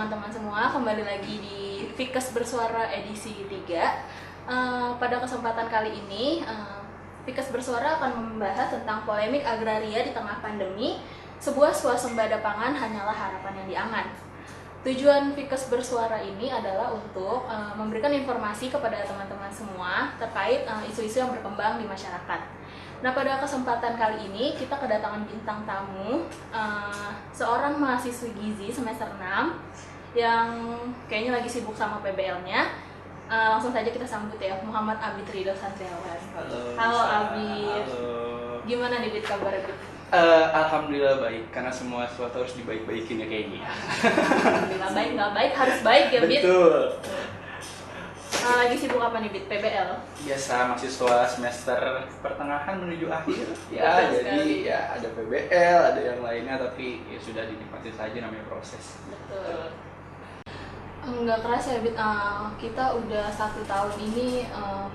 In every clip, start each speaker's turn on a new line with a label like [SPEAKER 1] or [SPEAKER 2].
[SPEAKER 1] teman-teman semua, kembali lagi di Fikes Bersuara edisi 3. Pada kesempatan kali ini, Fikes Bersuara akan membahas tentang polemik agraria di tengah pandemi. Sebuah swasembada pangan hanyalah harapan yang diangan. Tujuan Fikes Bersuara ini adalah untuk memberikan informasi kepada teman-teman semua terkait isu-isu yang berkembang di masyarakat. Nah, pada kesempatan kali ini kita kedatangan bintang tamu, seorang mahasiswi gizi semester 6 yang kayaknya lagi sibuk sama PBL-nya. Langsung saja kita sambut ya, Muhammad Abid Ridho Santriawan. Halo Abid.
[SPEAKER 2] Halo.
[SPEAKER 1] Gimana nih Bid kabarnya Bid?
[SPEAKER 2] Alhamdulillah baik, karena semua sesuatu harus dibaik-baikin ya kayaknya.
[SPEAKER 1] Alhamdulillah baik, nggak baik harus baik ya Bid.
[SPEAKER 2] Betul.
[SPEAKER 1] Lagi sibuk apa nih Bid? PBL?
[SPEAKER 2] Biasa mahasiswa semester pertengahan menuju akhir. Ya,
[SPEAKER 1] Betul
[SPEAKER 2] jadi
[SPEAKER 1] sekali.
[SPEAKER 2] ya ada PBL, ada yang lainnya, tapi ya sudah dinikmati saja, namanya proses.
[SPEAKER 1] Betul. Nggak kerasa ya Bid, kita udah 1 tahun ini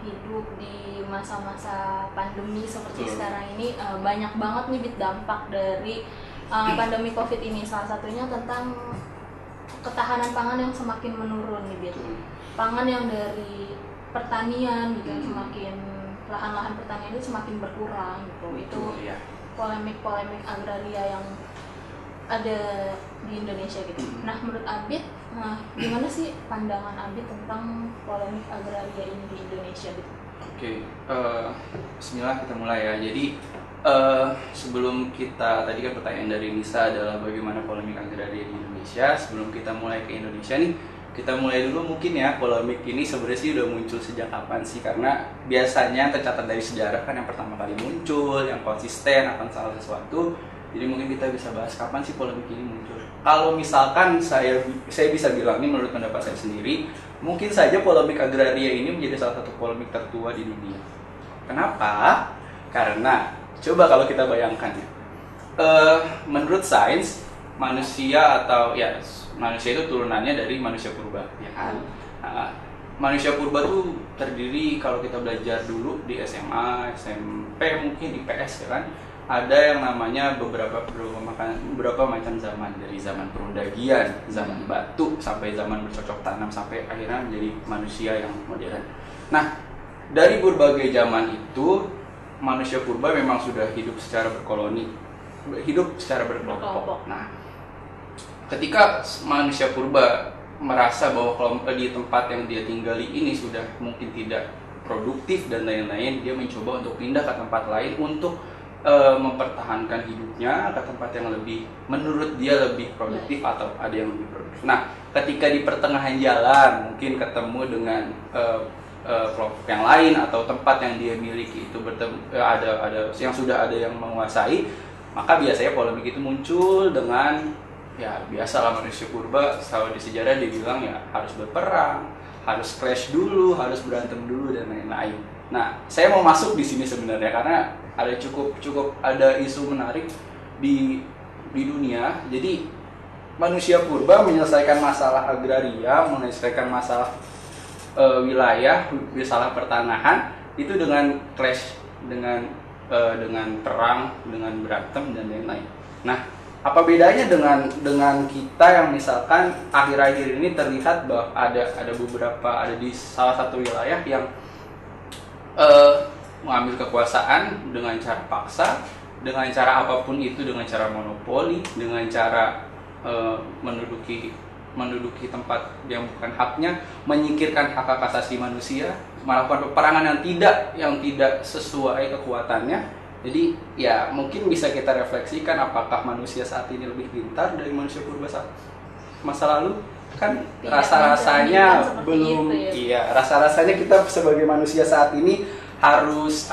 [SPEAKER 1] hidup di masa-masa pandemi seperti
[SPEAKER 2] Betul.
[SPEAKER 1] sekarang ini. Banyak banget nih Bid dampak dari pandemi COVID ini. Salah satunya tentang ketahanan pangan yang semakin menurun nih Bid.
[SPEAKER 2] Betul.
[SPEAKER 1] Pangan yang dari pertanian gitu yang semakin, lahan-lahan pertanian itu semakin berkurang gitu. Itu
[SPEAKER 2] Betul, ya.
[SPEAKER 1] polemik-polemik agraria yang ada di Indonesia gitu. Nah, menurut Abid, gimana sih pandangan Abid tentang polemik agraria ini di Indonesia gitu?
[SPEAKER 2] Oke, bismillah kita mulai ya. Jadi sebelum kita, tadi kan pertanyaan dari Nisa adalah bagaimana polemik agraria di Indonesia. Sebelum kita mulai ke Indonesia nih, kita mulai dulu mungkin ya, polemik ini sebenarnya sih udah muncul sejak kapan sih? Karena biasanya tercatat dari sejarah kan yang pertama kali muncul, yang konsisten akan salah sesuatu. Jadi mungkin kita bisa bahas kapan sih polemik ini muncul. Kalau misalkan saya bisa bilang nih, menurut pendapat saya sendiri, mungkin saja polemik agraria ini menjadi salah satu polemik tertua di dunia. Kenapa? Karena coba kalau kita bayangkan ya, menurut sains manusia itu turunannya dari manusia purba, ya kan? Manusia purba tuh terdiri, kalau kita belajar dulu di SMA, SMP, mungkin di PS ya kan, ada yang namanya beberapa macam zaman, dari zaman perundagian, zaman batu, sampai zaman bercocok tanam, sampai akhirnya menjadi manusia yang modern. Nah, dari berbagai zaman itu manusia purba memang sudah hidup secara berkoloni, hidup secara berkelompok. Nah, ketika manusia purba merasa bahwa di tempat yang dia tinggali ini sudah mungkin tidak produktif dan lain-lain, dia mencoba untuk pindah ke tempat lain untuk mempertahankan hidupnya ke tempat yang lebih, menurut dia lebih produktif atau ada yang lebih produktif. Nah, ketika di pertengahan jalan mungkin ketemu dengan kelompok yang lain atau tempat yang dia miliki itu ada yang sudah ada yang menguasai, maka biasanya polemik itu muncul dengan, ya biasalah manusia purba, selalu di sejarah dibilang ya harus berperang, harus clash dulu, harus berantem dulu dan lain-lain. Nah, saya mau masuk di sini sebenarnya karena ada cukup ada isu menarik di dunia. Jadi manusia purba menyelesaikan masalah agraria, menyelesaikan masalah wilayah, masalah pertanahan itu dengan clash, dengan perang, dengan berantem dan lain-lain. Nah, apa bedanya dengan kita yang misalkan akhir-akhir ini terlihat bahwa ada di salah satu wilayah yang mengambil kekuasaan dengan cara paksa, dengan cara apapun itu, dengan cara monopoli, dengan cara menduduki tempat yang bukan haknya, menyingkirkan hak asasi manusia, melakukan peperangan yang tidak sesuai kekuatannya. Jadi ya mungkin bisa kita refleksikan, apakah manusia saat ini lebih pintar dari manusia purba saat masa lalu? Kan rasa-rasanya belum, rasa-rasanya kita sebagai manusia saat ini harus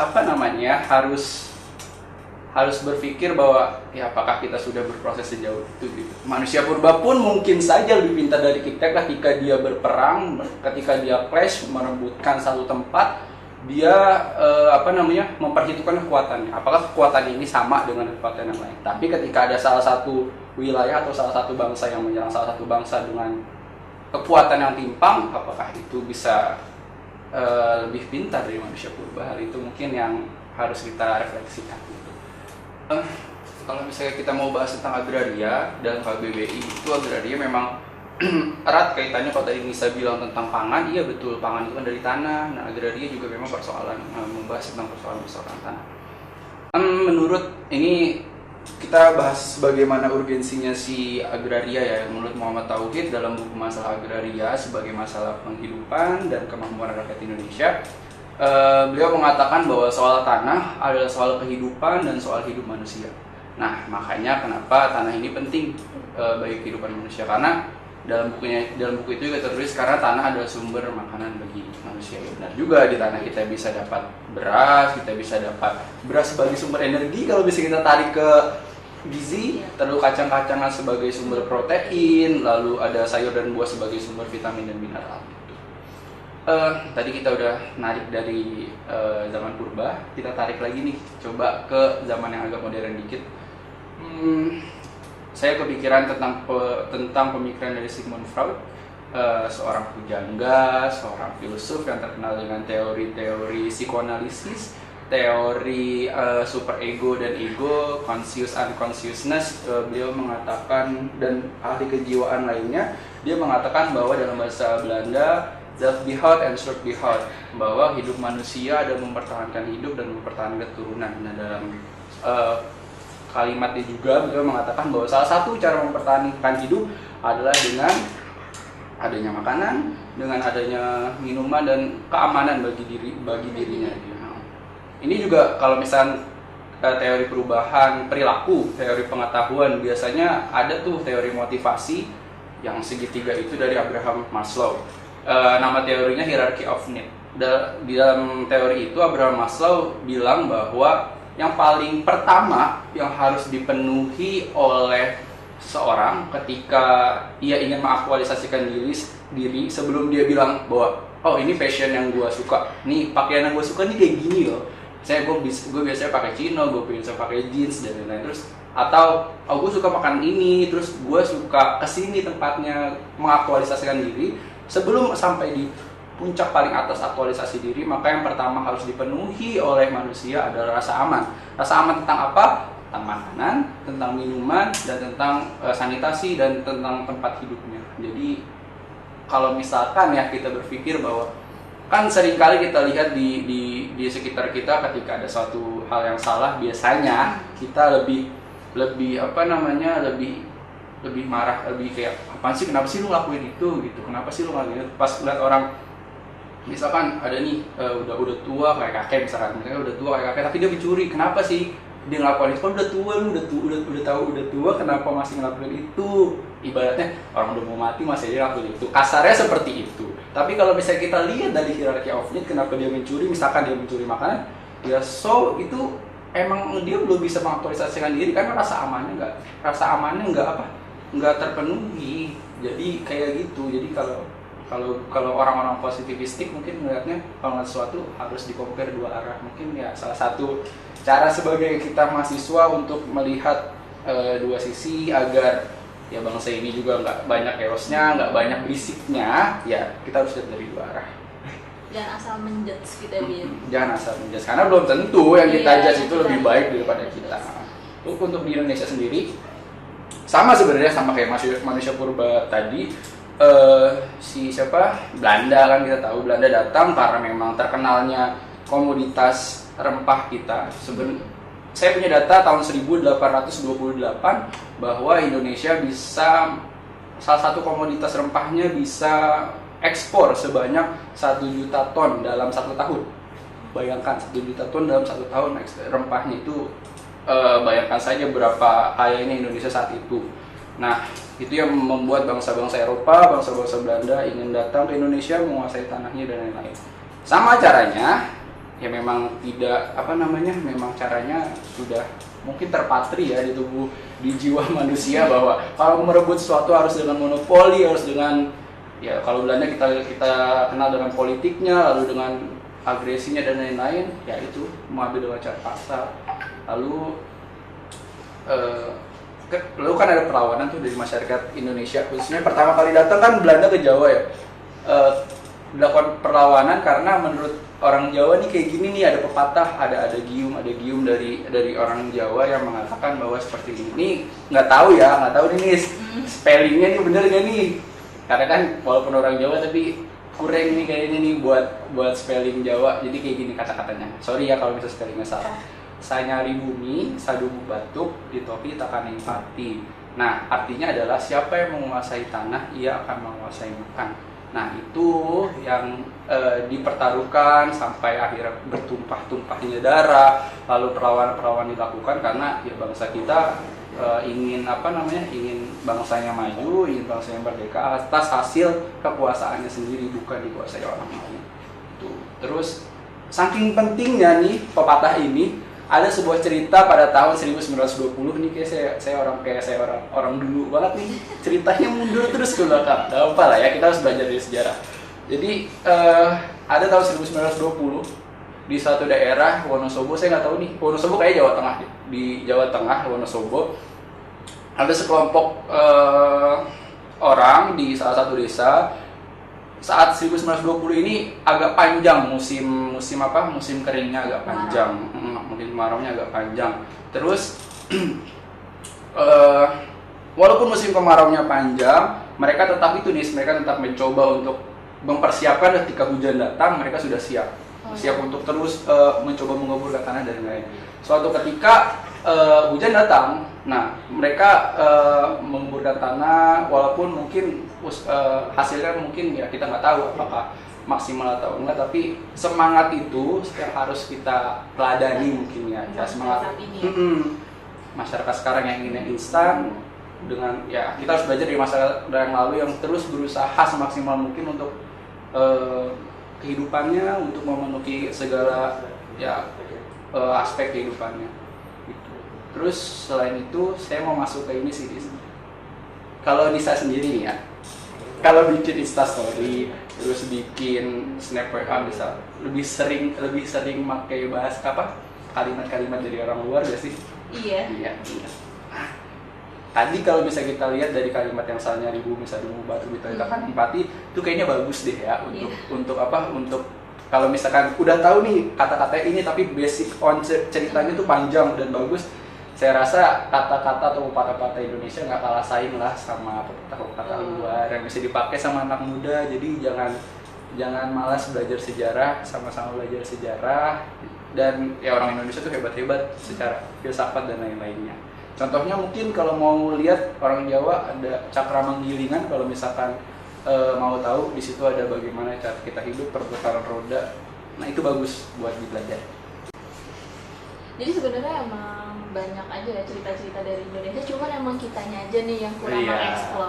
[SPEAKER 2] harus berpikir bahwa ya apakah kita sudah berproses sejauh itu gitu. Manusia purba pun mungkin saja lebih pintar dari kita ketika dia berperang, ketika dia clash, merebutkan satu tempat, dia memperhitungkan kekuatannya. Apakah kekuatan ini sama dengan kekuatan yang lain? Tapi ketika ada salah satu wilayah atau salah satu bangsa yang menyerang salah satu bangsa dengan kekuatan yang timpang, apakah itu bisa lebih pintar dari manusia purba? Hal itu mungkin yang harus kita refleksikan gitu. Kalau misalnya kita mau bahas tentang agraria dan KBBI, itu agraria memang erat kaitannya kalau tadi Nisa bilang tentang pangan, iya betul, pangan itu kan dari tanah. Nah, agraria juga memang persoalan membahas tentang persoalan tanah. Menurut ini kita bahas bagaimana urgensinya si agraria ya, menurut Muhammad Tauhid dalam buku Masalah Agraria sebagai masalah penghidupan dan kemampuan rakyat Indonesia. Beliau mengatakan bahwa soal tanah adalah soal kehidupan dan soal hidup manusia. Nah, makanya kenapa tanah ini penting bagi kehidupan manusia, karena dalam buku itu juga tertulis karena tanah adalah sumber makanan bagi manusia. Ya, benar juga, di tanah kita bisa dapat beras, kita bisa dapat beras sebagai sumber energi kalau bisa kita tarik ke gizi, lalu kacang-kacangan sebagai sumber protein, lalu ada sayur dan buah sebagai sumber vitamin dan mineral. Tadi kita udah narik dari zaman purba, kita tarik lagi nih, coba ke zaman yang agak modern dikit. Saya kepikiran tentang pemikiran dari Sigmund Freud, seorang pujangga, seorang filsuf yang terkenal dengan teori-teori psikoanalisis, teori superego dan ego, conscious unconsciousness. Beliau mengatakan, dan ahli kejiwaan lainnya, dia mengatakan bahwa dalam bahasa Belanda Zelfbehoud and Soortbehoud, bahwa hidup manusia adalah mempertahankan hidup dan mempertahankan keturunan. Nah, dalam kalimatnya juga beliau mengatakan bahwa salah satu cara mempertahankan hidup adalah dengan adanya makanan, dengan adanya minuman dan keamanan bagi dirinya. Ini juga kalau misalnya teori perubahan perilaku, teori pengetahuan, biasanya ada tuh teori motivasi yang segitiga itu dari Abraham Maslow. Nama teorinya Hierarchy of Need. Di dalam teori itu Abraham Maslow bilang bahwa yang paling pertama yang harus dipenuhi oleh seorang ketika ia ingin mengaktualisasikan diri sebelum dia bilang bahwa oh ini fashion yang gue suka, nih pakaian yang gue suka nih kayak gini loh, gue biasanya pakai chino, gue bisa pakai jeans dan lain-lain, terus atau oh gue suka makan ini, terus gue suka kesini tempatnya, mengaktualisasikan diri. Sebelum sampai di puncak paling atas aktualisasi diri, maka yang pertama harus dipenuhi oleh manusia adalah rasa aman. Rasa aman tentang apa? Tentang makanan, tentang minuman, dan tentang sanitasi, dan tentang tempat hidupnya. Jadi kalau misalkan ya kita berpikir bahwa kan seringkali kita lihat di sekitar kita ketika ada suatu hal yang salah, biasanya kita lebih marah, lebih kayak apaan sih, kenapa sih lu ngelakuin itu gitu, kenapa sih lu ngelakuin itu. Pas lihat orang misalkan ada nih udah tua kayak kakek, misalkan udah tua kayak kakek tapi dia mencuri, kenapa sih dia ngelakuin itu? Kan udah tua, lu udah tahu udah tua, kenapa masih ngelakuin itu? Ibaratnya orang udah mau mati masih aja ngelakuin itu, kasarnya seperti itu. Tapi kalau misalnya kita lihat dari hierarchy of need, kenapa dia mencuri, misalkan dia mencuri makanan, ya so itu emang dia belum bisa mengaktualisasikan diri karena rasa amannya nggak terpenuhi. Jadi kayak gitu. Jadi kalau orang-orang positivistik mungkin melihatnya kalau sesuatu harus di-compare dua arah. Mungkin ya salah satu cara sebagai kita mahasiswa untuk melihat dua sisi agar ya bangsa ini juga nggak banyak chaosnya, nggak banyak berisiknya, ya kita harus lihat dari dua arah.
[SPEAKER 1] Jangan asal menjudge kita,
[SPEAKER 2] Jangan asal menjudge, karena belum tentu yang kita judge itu lebih baik daripada kita. Untuk di Indonesia sendiri sama sebenarnya, sama kayak manusia purba tadi. Belanda kan, kita tahu Belanda datang karena memang terkenalnya komoditas rempah kita. Saya punya data tahun 1828 bahwa Indonesia bisa, salah satu komoditas rempahnya bisa ekspor sebanyak 1 juta ton dalam 1 tahun. Bayangkan 1 juta ton dalam 1 tahun rempahnya itu, bayangkan saja berapa kayanya Indonesia saat itu. Nah, itu yang membuat bangsa-bangsa Eropa, bangsa-bangsa Belanda ingin datang ke Indonesia, menguasai tanahnya dan lain-lain. Sama caranya, ya memang tidak memang caranya sudah mungkin terpatri ya di jiwa manusia bahwa kalau merebut sesuatu harus dengan monopoli, harus dengan, ya kalau Belanda kita kenal dengan politiknya, lalu dengan agresinya dan lain-lain, ya itu mengambil dengan cara paksa. Lalu kan ada perlawanan tuh dari masyarakat Indonesia, khususnya pertama kali datang kan Belanda ke Jawa ya, dilakukan perlawanan karena menurut orang Jawa nih kayak gini nih, ada pepatah, ada gium dari orang Jawa yang mengatakan bahwa seperti ini. Nggak tahu nih spellingnya nih bener gak nih, Karena kan walaupun orang Jawa tapi kurang nih kayaknya nih buat spelling Jawa. Jadi kayak gini kata-katanya. Sorry ya kalau bisa spellingnya salah. Sanyari bumi, sadubu batuk, ditopi takaning pati. Nah, artinya adalah siapa yang menguasai tanah, ia akan menguasai makan. Nah, itu yang dipertaruhkan sampai akhirnya bertumpah-tumpahnya darah, lalu perlawanan-perlawanan dilakukan karena ya bangsa kita ingin ingin bangsanya maju, ingin bangsanya merdeka atas hasil kekuasaannya sendiri, bukan dikuasai orang lain. Terus saking pentingnya nih pepatah ini, ada sebuah cerita pada tahun 1920 nih, saya orang dulu banget nih, ceritanya mundur terus ke belakang. Gak apa lah ya, kita harus belajar dari sejarah. Jadi ada tahun 1920 di suatu daerah Wonosobo, saya nggak tahu nih, Wonosobo kayak Jawa Tengah, di Jawa Tengah Wonosobo ada sekelompok orang di salah satu desa. Saat 1920 ini agak panjang musim keringnya agak panjang, mungkin kemaraunya agak panjang. Terus walaupun musim kemaraunya panjang, mereka tetap mencoba untuk mempersiapkan ketika hujan datang, mereka sudah siap untuk terus mencoba mengoborkan tanah dan lain-lain. Suatu ketika hujan datang, nah mereka mengoborkan tanah, walaupun mungkin hasilnya mungkin ya kita nggak tahu apakah maksimal atau enggak, tapi semangat itu yang harus kita teladani mungkin ya semangat masyarakat sekarang yang ingin instan, dengan ya kita harus belajar dari masyarakat yang lalu yang terus berusaha semaksimal mungkin untuk kehidupannya, untuk memenuhi segala ya aspek kehidupannya gitu. Terus selain itu saya mau masuk ke ini sih, kalau Nisa sendiri nih ya, kalau bikin instastory terus bikin snap WA bisa lebih sering pakai bahas kalimat-kalimat dari orang luar gak sih?
[SPEAKER 1] Iya.
[SPEAKER 2] Tadi kalau bisa kita lihat dari kalimat yang sanyari bumi sadubu batuk ditopi empati, itu kayaknya bagus deh ya untuk kalau misalkan udah tahu nih kata-kata ini tapi basic on ceritanya tuh panjang dan bagus. Saya rasa kata-kata atau kata-kata Indonesia nggak kalah saing lah sama kata-kata luar yang bisa dipakai sama anak muda. Jadi jangan malas belajar sejarah, sama-sama belajar sejarah. Dan ya orang Indonesia tuh hebat-hebat secara filsafat dan lain-lainnya. Contohnya mungkin kalau mau lihat orang Jawa ada cakra menggilingan, kalau misalkan mau tahu di situ ada bagaimana cara kita hidup, perputaran roda. Nah itu bagus buat dipelajari.
[SPEAKER 1] Jadi sebenarnya emang banyak aja ya cerita-cerita dari Indonesia, cuman emang kitanya aja nih yang kurang mengeksplor.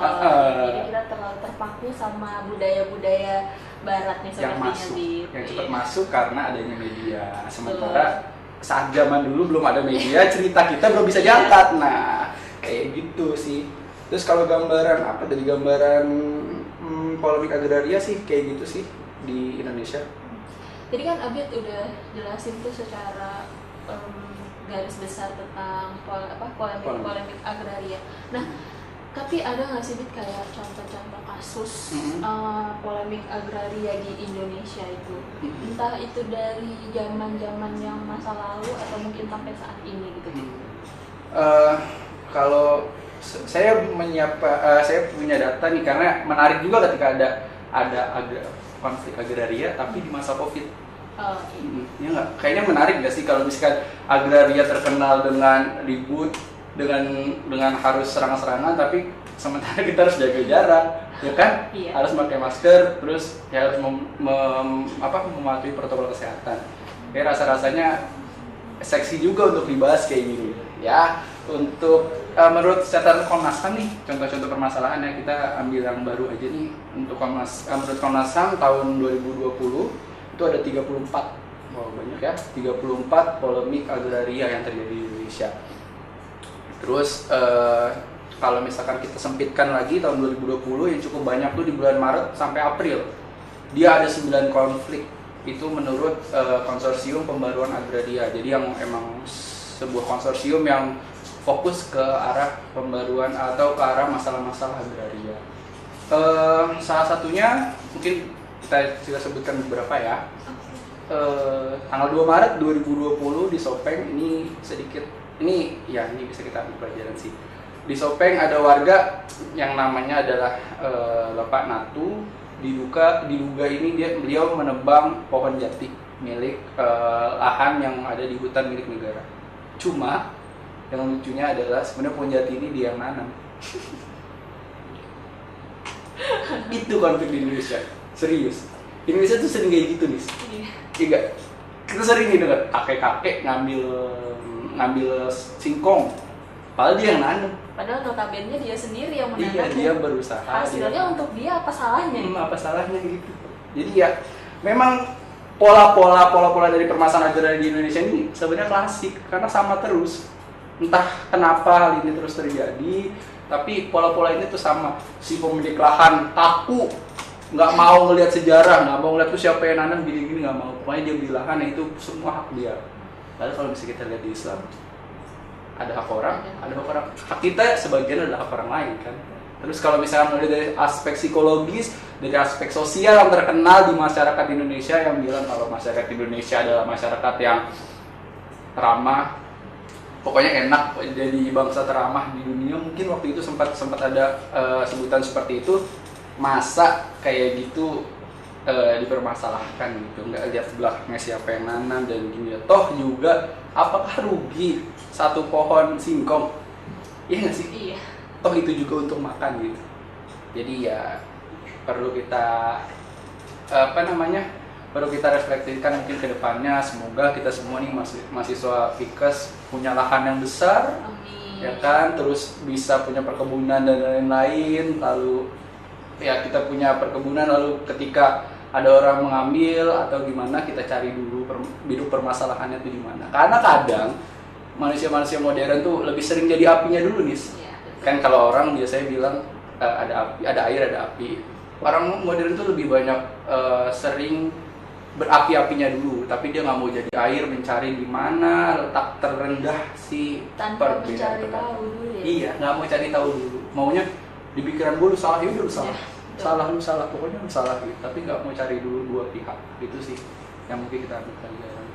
[SPEAKER 1] Jadi kita terlalu terpaku sama budaya-budaya barat nih sepertinya
[SPEAKER 2] yang cepat masuk karena adanya media. Sementara saat zaman dulu belum ada media, cerita kita belum bisa diangkat. Nah, kayak gitu sih. Terus kalau gambaran apa tadi, gambaran polemik agraria sih kayak gitu sih di Indonesia.
[SPEAKER 1] Jadi kan Abid udah jelasin tuh secara garis besar tentang polemik agraria. Nah, tapi ada nggak sih Bid kayak contoh-contoh kasus polemik agraria di Indonesia itu? Entah itu dari zaman-zaman yang masa lalu atau mungkin sampai saat ini gitu.
[SPEAKER 2] Kalau saya punya data nih, karena menarik juga ketika ada konflik agraria tapi di masa Covid. Ya nggak? Kayaknya menarik nggak sih kalau misalkan agraria terkenal dengan ribut, dengan harus serang-serangan, tapi sementara kita harus jaga jarak, ya kan?
[SPEAKER 1] Iya.
[SPEAKER 2] Harus pakai masker, terus ya harus mematuhi protokol kesehatan. Kayak rasanya seksi juga untuk dibahas kayak gini. Ya, untuk menurut catatan Komnas HAM nih, contoh-contoh permasalahan yang kita ambil yang baru aja nih. Untuk menurut Komnas HAM tahun 2020 itu ada 34, banyak ya, 34 polemik agraria yang terjadi di Indonesia. Terus kalau misalkan kita sempitkan lagi tahun 2020 yang cukup banyak tuh di bulan Maret sampai April, dia ada 9 konflik. Itu menurut konsorsium pembaruan agraria. Jadi yang emang sebuah konsorsium yang fokus ke arah pembaruan atau ke arah masalah-masalah agraria. Salah satunya mungkin kita sudah sebutkan beberapa ya. Tanggal 2 Maret 2020 di Sopeng, ini bisa kita ambil pelajaran sih. Di Sopeng ada warga yang namanya adalah Bapak Natu. Diduga ini beliau menebang pohon jati milik lahan yang ada di hutan milik negara. Cuma yang lucunya adalah sebenarnya pohon jati ini dia yang nanam. Itu konflik di Indonesia, serius. Indonesia tuh sering kayak gitu nih. Iya. Kita sering nih dengar kakek-kakek ngambil singkong, padahal dia yang nanam.
[SPEAKER 1] Padahal notabene dia sendiri yang menanam.
[SPEAKER 2] Iya, dia berusaha.
[SPEAKER 1] Hasilnya untuk dia apa salahnya?
[SPEAKER 2] Apa salahnya gitu. Jadi ya memang pola-pola dari permasalahan agraria di Indonesia ini sebenarnya klasik karena sama terus. Entah kenapa hal ini terus terjadi, tapi pola-pola ini tuh sama. Si pemilik lahan kaku, nggak mau ngelihat sejarah, nggak mau ngelihat tuh siapa yang nanam gini-gini, nggak mau. Pokoknya dia beli lahan, itu semua hak dia. Lalu kalau bisa kita lihat di Islam, ada hak orang, hak kita sebagian adalah hak orang lain kan. Terus kalau misalnya melihat dari aspek psikologis, dari aspek sosial yang terkenal di masyarakat Indonesia yang bilang kalau masyarakat Indonesia adalah masyarakat yang ramah, pokoknya enak jadi bangsa teramah di dunia. Mungkin waktu itu sempat ada sebutan seperti itu. Masa kayak gitu dipermasalahkan gitu, nggak lihat belakangnya siapa yang nanam dan gini ya. Toh juga apakah rugi satu pohon singkong? Iya nggak sih?
[SPEAKER 1] Iya.
[SPEAKER 2] Toh itu juga untuk makan gitu. Jadi ya perlu kita perlu kita refleksikan mungkin ke depannya. Semoga kita semua nih mahasiswa FIKES punya lahan yang besar.
[SPEAKER 1] Amin.
[SPEAKER 2] Ya kan, terus bisa punya perkebunan dan lain-lain. Lalu ya kita punya perkebunan, lalu ketika ada orang mengambil atau gimana, kita cari dulu biduk permasalahannya itu di mana. Karena kadang manusia-manusia modern tuh lebih sering jadi apinya dulu nih.
[SPEAKER 1] Iya,
[SPEAKER 2] Kan kalau orang biasanya bilang ada api, ada air, ada api. Orang modern tuh lebih banyak sering berapi-apinya dulu, tapi dia nggak mau jadi air, mencari di mana letak terendah si
[SPEAKER 1] tanpa mencari
[SPEAKER 2] perbedaan.
[SPEAKER 1] tahu dulu ya.
[SPEAKER 2] Iya, nggak mau cari tahu dulu. Maunya di pikiran gue lu salah, ya udah lu salah.
[SPEAKER 1] Ya,
[SPEAKER 2] Lu salah, pokoknya lu salah gitu. Tapi nggak mau cari dulu dua pihak. Itu sih yang mungkin kita ambil pelajaran.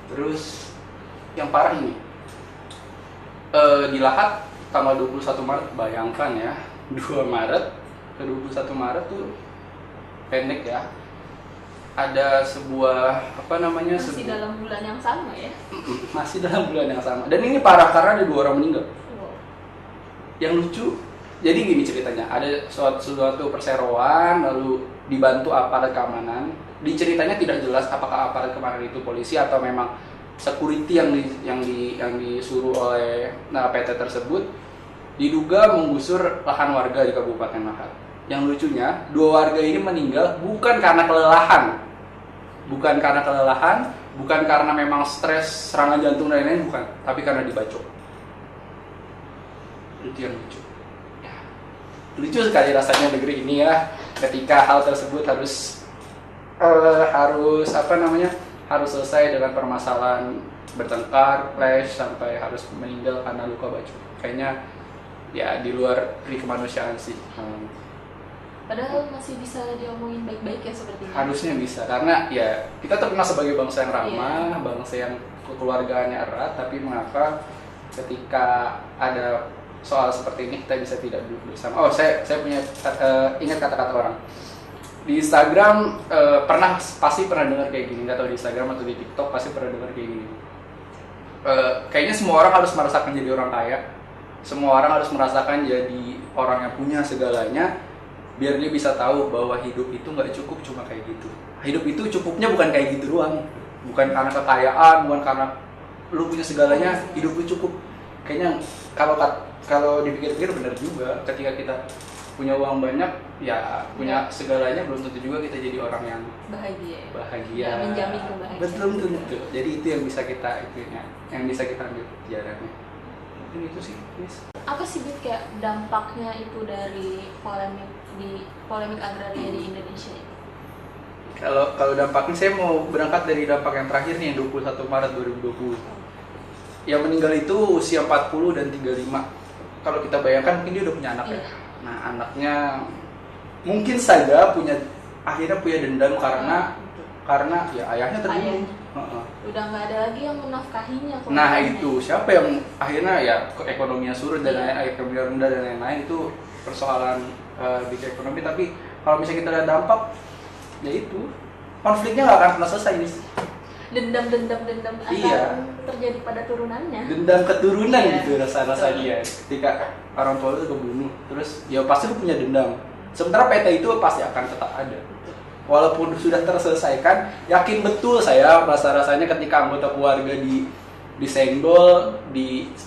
[SPEAKER 2] Terus yang parah ini di Lahat tanggal 21 Maret, bayangkan ya, 2 Maret ke 21 Maret tuh pendek ya. Ada sebuah
[SPEAKER 1] masih dalam bulan yang sama ya.
[SPEAKER 2] Masih dalam bulan yang sama. Dan ini parah karena ada 2 orang meninggal.
[SPEAKER 1] Wow.
[SPEAKER 2] Yang lucu, jadi gini ceritanya, ada suatu perseroan lalu dibantu aparat keamanan. Di ceritanya tidak jelas apakah aparat keamanan itu polisi atau memang security yang disuruh oleh PT tersebut. Diduga menggusur lahan warga di Kabupaten Lahat. Yang lucunya, 2 warga ini meninggal bukan karena kelelahan. Bukan karena memang stres, serangan jantung dan lain-lain, bukan, tapi karena dibacok. Itu yang lucu. Ya. Lucu sekali rasanya negeri ini ya, ketika hal tersebut harus selesai dengan permasalahan bertengkar, clash, sampai harus meninggal karena luka bacok. Kayaknya ya di luar kemanusiaan sih.
[SPEAKER 1] Padahal masih bisa diomongin baik-baik ya seperti ini.
[SPEAKER 2] Harusnya bisa, karena ya kita terkenal sebagai bangsa yang ramah, bangsa yang kekeluargaannya erat, tapi mengapa ketika ada soal seperti ini kita bisa tidak duduk bersama. Oh, saya punya ingat kata-kata orang di Instagram, pasti pernah dengar kayak gini, nggak tahu di Instagram atau di TikTok pasti pernah dengar kayak gini. Kayaknya semua orang harus merasakan jadi orang kaya, semua orang harus merasakan jadi orang yang punya segalanya, biar dia bisa tahu bahwa hidup itu nggak cukup cuma kayak gitu. Hidup itu cukupnya bukan kayak gitu doang, bukan karena kekayaan, bukan karena lu punya segalanya, hidup lu cukup. Kayaknya kalau dipikir-pikir benar juga, ketika kita punya uang banyak, ya punya segalanya, belum tentu juga kita jadi orang yang bahagia.
[SPEAKER 1] Ya, menjamin kebahagiaan.
[SPEAKER 2] Betul. Jadi itu yang bisa kita ambil pelajarannya. Mungkin itu sih, Miss.
[SPEAKER 1] Apa sih Bit kayak dampaknya itu dari polemik agraria di Indonesia ini?
[SPEAKER 2] Kalau dampaknya, saya mau berangkat dari dampak yang terakhir nih, yang 21 Maret 2020. Yang meninggal itu usia 40 dan 35. Kalau kita bayangkan mungkin dia udah punya anak ya. Nah, anaknya mungkin saja akhirnya punya dendam karena ya ayahnya terbunuh.
[SPEAKER 1] Ayahnya. Udah nggak ada lagi yang menafkahinya.
[SPEAKER 2] Nah itu siapa yang akhirnya ya ekonominya surut dan ekonomi rendah dan lain-lain, itu persoalan di ekonomi. Tapi kalau misalnya kita lihat dampak, ya itu konfliknya nggak akan pernah selesai nih.
[SPEAKER 1] Dendam akan terjadi pada turunannya.
[SPEAKER 2] Dendam keturunan gitu rasa dia. Ketika orang tua itu kebunuh, terus ya pasti lu punya dendam. Sementara PT itu pasti akan tetap ada. Walaupun sudah terselesaikan, yakin betul saya rasa-rasanya ketika anggota keluarga disenggol,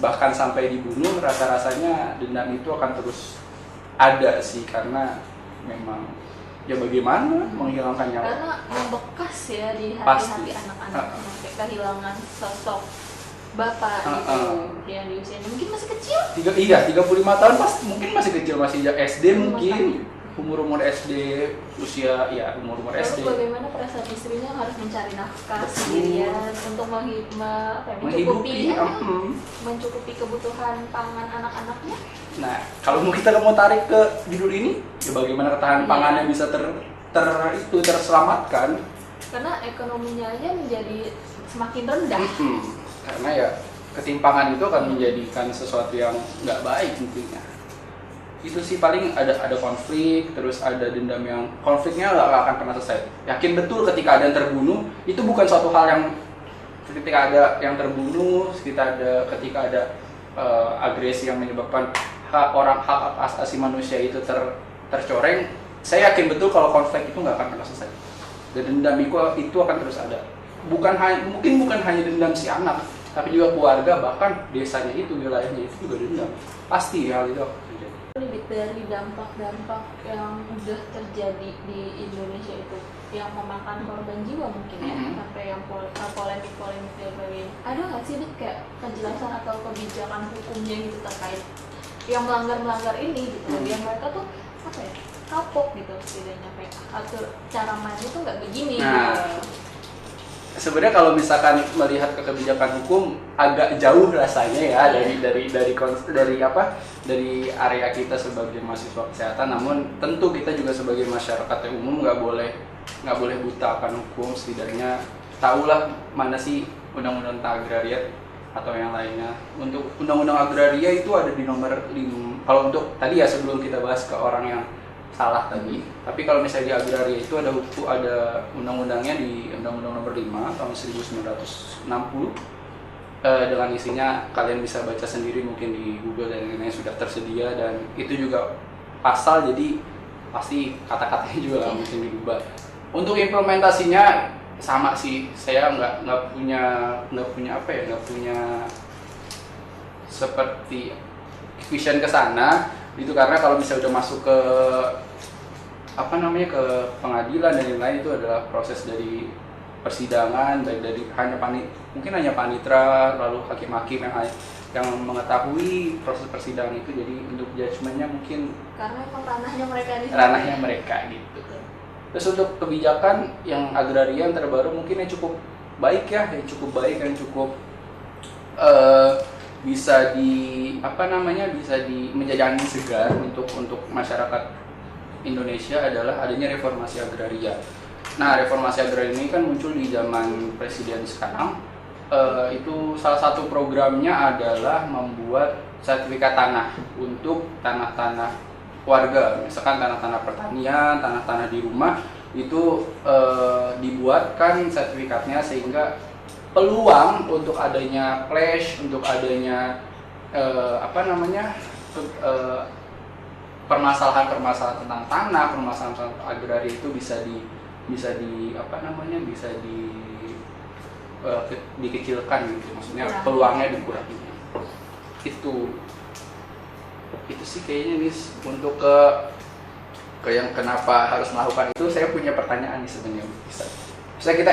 [SPEAKER 2] bahkan sampai dibunuh, rasa-rasanya dendam itu akan terus ada sih, karena memang ya bagaimana menghilangkan nyawa.
[SPEAKER 1] Karena membekas ya di hati-hati anak-anak sampai kehilangan sosok bapak gitu yang di usianya mungkin masih kecil.
[SPEAKER 2] 35 tahun mungkin masih kecil, masih SD mungkin. Umur SD, usia ya umur
[SPEAKER 1] Terus
[SPEAKER 2] SD.
[SPEAKER 1] bagaimana perasaan istrinya harus mencari nafkah sendirian untuk mencukupi kebutuhan pangan anak-anaknya.
[SPEAKER 2] Nah, kalau kita mau tarik ke judul ini, ya bagaimana ketahanan pangannya bisa terselamatkan?
[SPEAKER 1] Karena ekonominya aja menjadi semakin rendah.
[SPEAKER 2] Karena ya ketimpangan itu akan menjadikan sesuatu yang nggak baik intinya. Itu sih paling ada konflik, terus ada dendam yang konfliknya nggak akan pernah selesai. Yakin betul ketika ada yang terbunuh, itu bukan suatu hal yang ketika ada yang terbunuh, ketika ada agresi yang menyebabkan hak asasi manusia itu tercoreng. Saya yakin betul kalau konflik itu nggak akan pernah selesai. Dan dendam itu akan terus ada. Mungkin bukan hanya dendam si anak, tapi juga keluarga, bahkan desanya itu, wilayahnya itu juga dendam. Pasti hal itu akan terjadi.
[SPEAKER 1] Dari dampak-dampak yang udah terjadi di Indonesia itu yang memakan korban jiwa mungkin ya, sampai yang polemik dan sebagainya. Ada nggak sih kayak penjelasan atau kebijakan hukumnya gitu terkait yang melanggar ini gitu? Yang mereka tuh apa ya, kapok gitu setidaknya, kayak atur cara mainnya tuh nggak begini.
[SPEAKER 2] Sebenarnya kalau misalkan melihat ke kebijakan hukum agak jauh rasanya ya dari area kita sebagai mahasiswa kesehatan. Namun tentu kita juga sebagai masyarakat yang umum nggak boleh buta akan hukum. Setidaknya tahulah mana sih undang-undang agraria atau yang lainnya. Untuk undang-undang agraria itu ada di nomor 5. Kalau untuk tadi ya sebelum kita bahas ke orang yang salah tadi. Tapi kalau misalnya di agraria itu ada undang-undangnya di Undang-Undang Nomor 5 tahun 1960. Dengan isinya kalian bisa baca sendiri mungkin di Google dan lain-lain, sudah tersedia, dan itu juga pasal, jadi pasti kata-katanya juga nggak mungkin diubah. Untuk implementasinya sama sih, saya nggak punya seperti vision ke sana. Itu karena kalau misalnya udah masuk ke ke pengadilan dan lain-lain, itu adalah proses dari persidangan, baik dari mungkin hanya panitra, lalu hakim-hakim yang mengetahui proses persidangan itu. Jadi untuk judgementnya mungkin
[SPEAKER 1] karena emang ranahnya mereka
[SPEAKER 2] gitu. Terus untuk kebijakan yang agraria yang terbaru mungkin yang cukup baik, yang cukup bisa menjadi angin segar untuk masyarakat Indonesia adalah adanya reformasi agraria. Nah, reformasi agraria ini kan muncul di zaman presiden sekarang. Itu salah satu programnya adalah membuat sertifikat tanah untuk tanah-tanah warga, misalkan tanah-tanah pertanian, tanah-tanah di rumah, itu dibuatkan sertifikatnya sehingga peluang untuk adanya clash, untuk adanya permasalahan tentang tanah, permasalahan agraria itu dikecilkan gitu, maksudnya peluangnya dikurangi. Itu sih kayaknya nih untuk ke yang kenapa harus melakukan itu. Saya punya pertanyaan nih sebenarnya. Bisa kita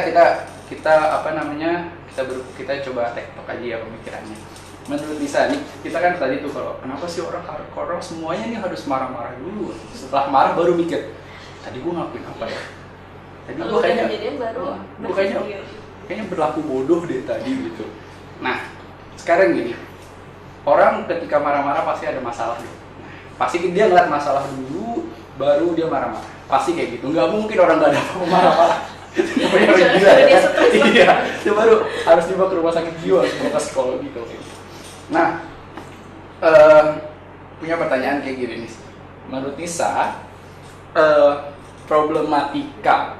[SPEAKER 2] coba tektok aja ya pemikirannya. Menurut Lisa nih, kita kan tadi tuh kalau kenapa sih orang semuanya nih harus marah-marah dulu, setelah marah baru mikir tadi gue ngakuin apa ya, tadi gue kayaknya berlaku bodoh deh tadi gitu. Nah sekarang gini, orang ketika marah-marah pasti ada masalah deh. Pasti dia ngeliat masalah dulu baru dia marah-marah, pasti kayak gitu. Nggak mungkin orang nggak ada apa marah-marah. Namanya orang gila
[SPEAKER 1] Sudah
[SPEAKER 2] ya
[SPEAKER 1] dia
[SPEAKER 2] kan?
[SPEAKER 1] stres banget.
[SPEAKER 2] Iya, itu baru harus dibawa ke rumah sakit jiwa, dibawa ke psikologi kalau kayak gitu. Nah, punya pertanyaan kayak gini nih. Menurut Nisa, problematika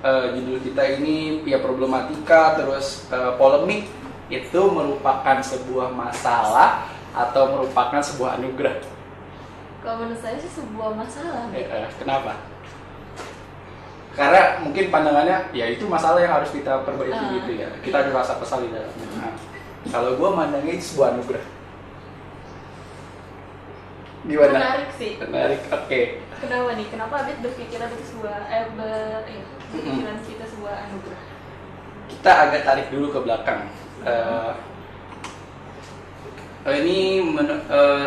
[SPEAKER 2] judul kita ini ya problematika terus polemik itu merupakan sebuah masalah atau merupakan sebuah anugerah?
[SPEAKER 1] Kalau menurut saya sih sebuah masalah.
[SPEAKER 2] Kenapa? Karena mungkin pandangannya ya itu masalah yang harus kita perbaiki gitu ya. Kita ada rasa kesal di dalamnya. Nah, kalau gue mandangnya itu sebuah anugerah. Gimana?
[SPEAKER 1] Menarik sih.
[SPEAKER 2] Menarik, oke.
[SPEAKER 1] Kenapa nih? Kenapa Abid berpikiran itu sebuah berpikiran kita sebuah anugerah?
[SPEAKER 2] Kita agak tarik dulu ke belakang.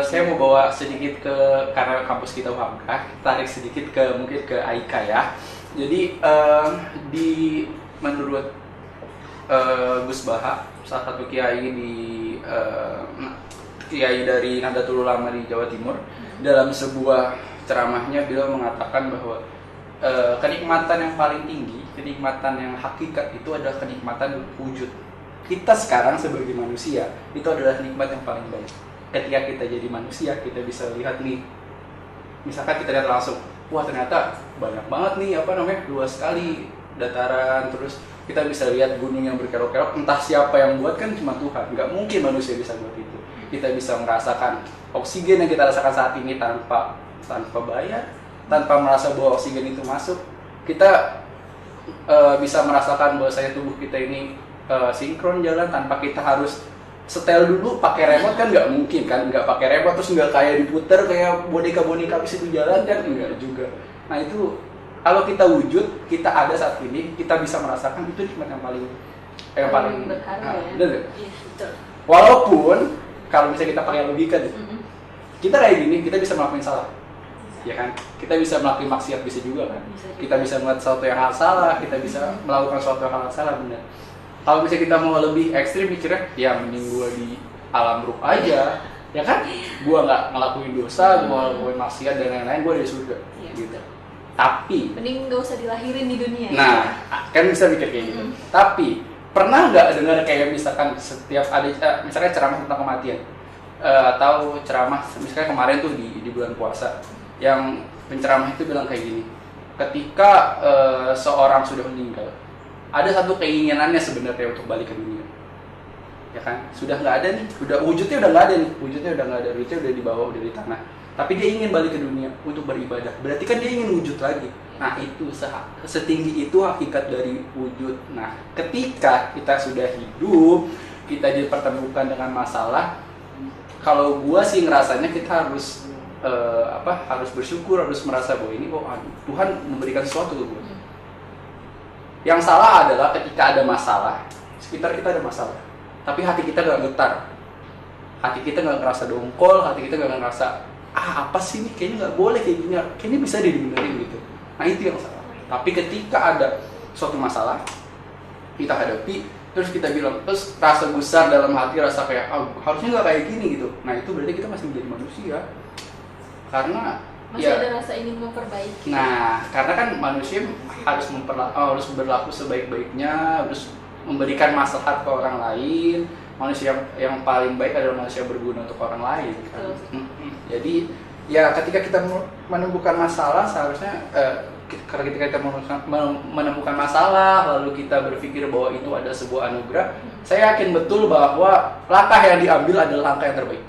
[SPEAKER 2] Saya mau bawa sedikit ke karena kampus kita UHAMKA, tarik sedikit ke mungkin ke AIKA ya. Jadi menurut Gus Baha, salah satu kiai kiai dari Nahdlatul Ulama di Jawa Timur, dalam sebuah ceramahnya beliau mengatakan bahwa kenikmatan yang paling tinggi, kenikmatan yang hakikat itu adalah kenikmatan wujud. Kita sekarang sebagai manusia itu adalah nikmat yang paling baik. Ketika kita jadi manusia, kita bisa lihat nih, misalkan kita lihat langsung, wah ternyata banyak banget nih luas sekali dataran, terus kita bisa lihat gunung yang berkelok-kelok, entah siapa yang buat, kan cuma Tuhan, nggak mungkin manusia bisa buat itu. Kita bisa merasakan oksigen yang kita rasakan saat ini tanpa bayar, tanpa merasa bahwa oksigen itu masuk. Kita bisa merasakan bahwa tubuh kita ini sinkron jalan tanpa kita harus setel dulu pakai remote, kan nggak mungkin kan, nggak pakai remote terus nggak kayak diputer kayak boneka habis itu jalan, kan enggak juga. Nah itu kalau kita wujud, kita ada saat ini, kita bisa merasakan itu nikmat yang paling
[SPEAKER 1] berharga ya.
[SPEAKER 2] Bener gak?
[SPEAKER 1] Iya, betul.
[SPEAKER 2] Walaupun kalau misalnya kita pakai logika deh, kita kayak gini, kita bisa melakukan salah, ya kan? Kita bisa melakukan maksiat bisa juga kan? Kita bisa melihat sesuatu yang hal salah, kita bisa melakukan sesuatu yang hal salah, benar. Kalau misalnya kita mau lebih ekstrim mikirnya, ya mending gua di alam ruh aja, ya kan? Gua nggak ngelakuin dosa, gua ngelakuin maksiat dan lain-lain, gua di surga, gitu. Tapi,
[SPEAKER 1] mending nggak usah dilahirin di dunia.
[SPEAKER 2] nah, kan bisa mikir kayak gitu. Tapi pernah nggak dengar kayak misalkan setiap ada misalnya ceramah tentang kematian, atau ceramah misalnya kemarin tuh di bulan puasa, yang penceramah itu bilang kayak gini, ketika seorang sudah meninggal, ada satu keinginannya sebenarnya untuk balik ke dunia, ya kan? Sudah nggak ada nih, wujudnya udah nggak ada nih, wujudnya udah dibawa, udah di tanah, tapi dia ingin balik ke dunia untuk beribadah. Berarti kan dia ingin wujud lagi. Nah itu setinggi itu hakikat dari wujud. Nah ketika kita sudah hidup, kita dipertemukan dengan masalah, kalau gua sih ngerasanya kita harus harus bersyukur, harus merasa bahwa ini Tuhan memberikan sesuatu ke gua. Yang salah adalah ketika ada masalah, sekitar kita ada masalah, tapi hati kita nggak getar, hati kita nggak ngerasa dongkol, hati kita nggak ngerasa apa sih ini, kayaknya nggak boleh kayak gini, kayaknya bisa dibenerin gitu. Nah itu yang salah. Tapi ketika ada suatu masalah kita hadapi, terus kita bilang, terus rasa gusar dalam hati, rasa kayak harusnya nggak kayak gini gitu. Nah itu berarti kita masih menjadi manusia, karena
[SPEAKER 1] masih ada rasa ingin memperbaiki.
[SPEAKER 2] Nah karena kan manusia harus berlaku sebaik-baiknya, harus memberikan maslahat ke orang lain. Manusia yang paling baik adalah manusia yang berguna untuk orang lain kan? Jadi ya ketika kita menemukan masalah, seharusnya ketika kita menemukan masalah lalu kita berpikir bahwa itu ada sebuah anugerah, saya yakin betul bahwa langkah yang diambil adalah langkah yang terbaik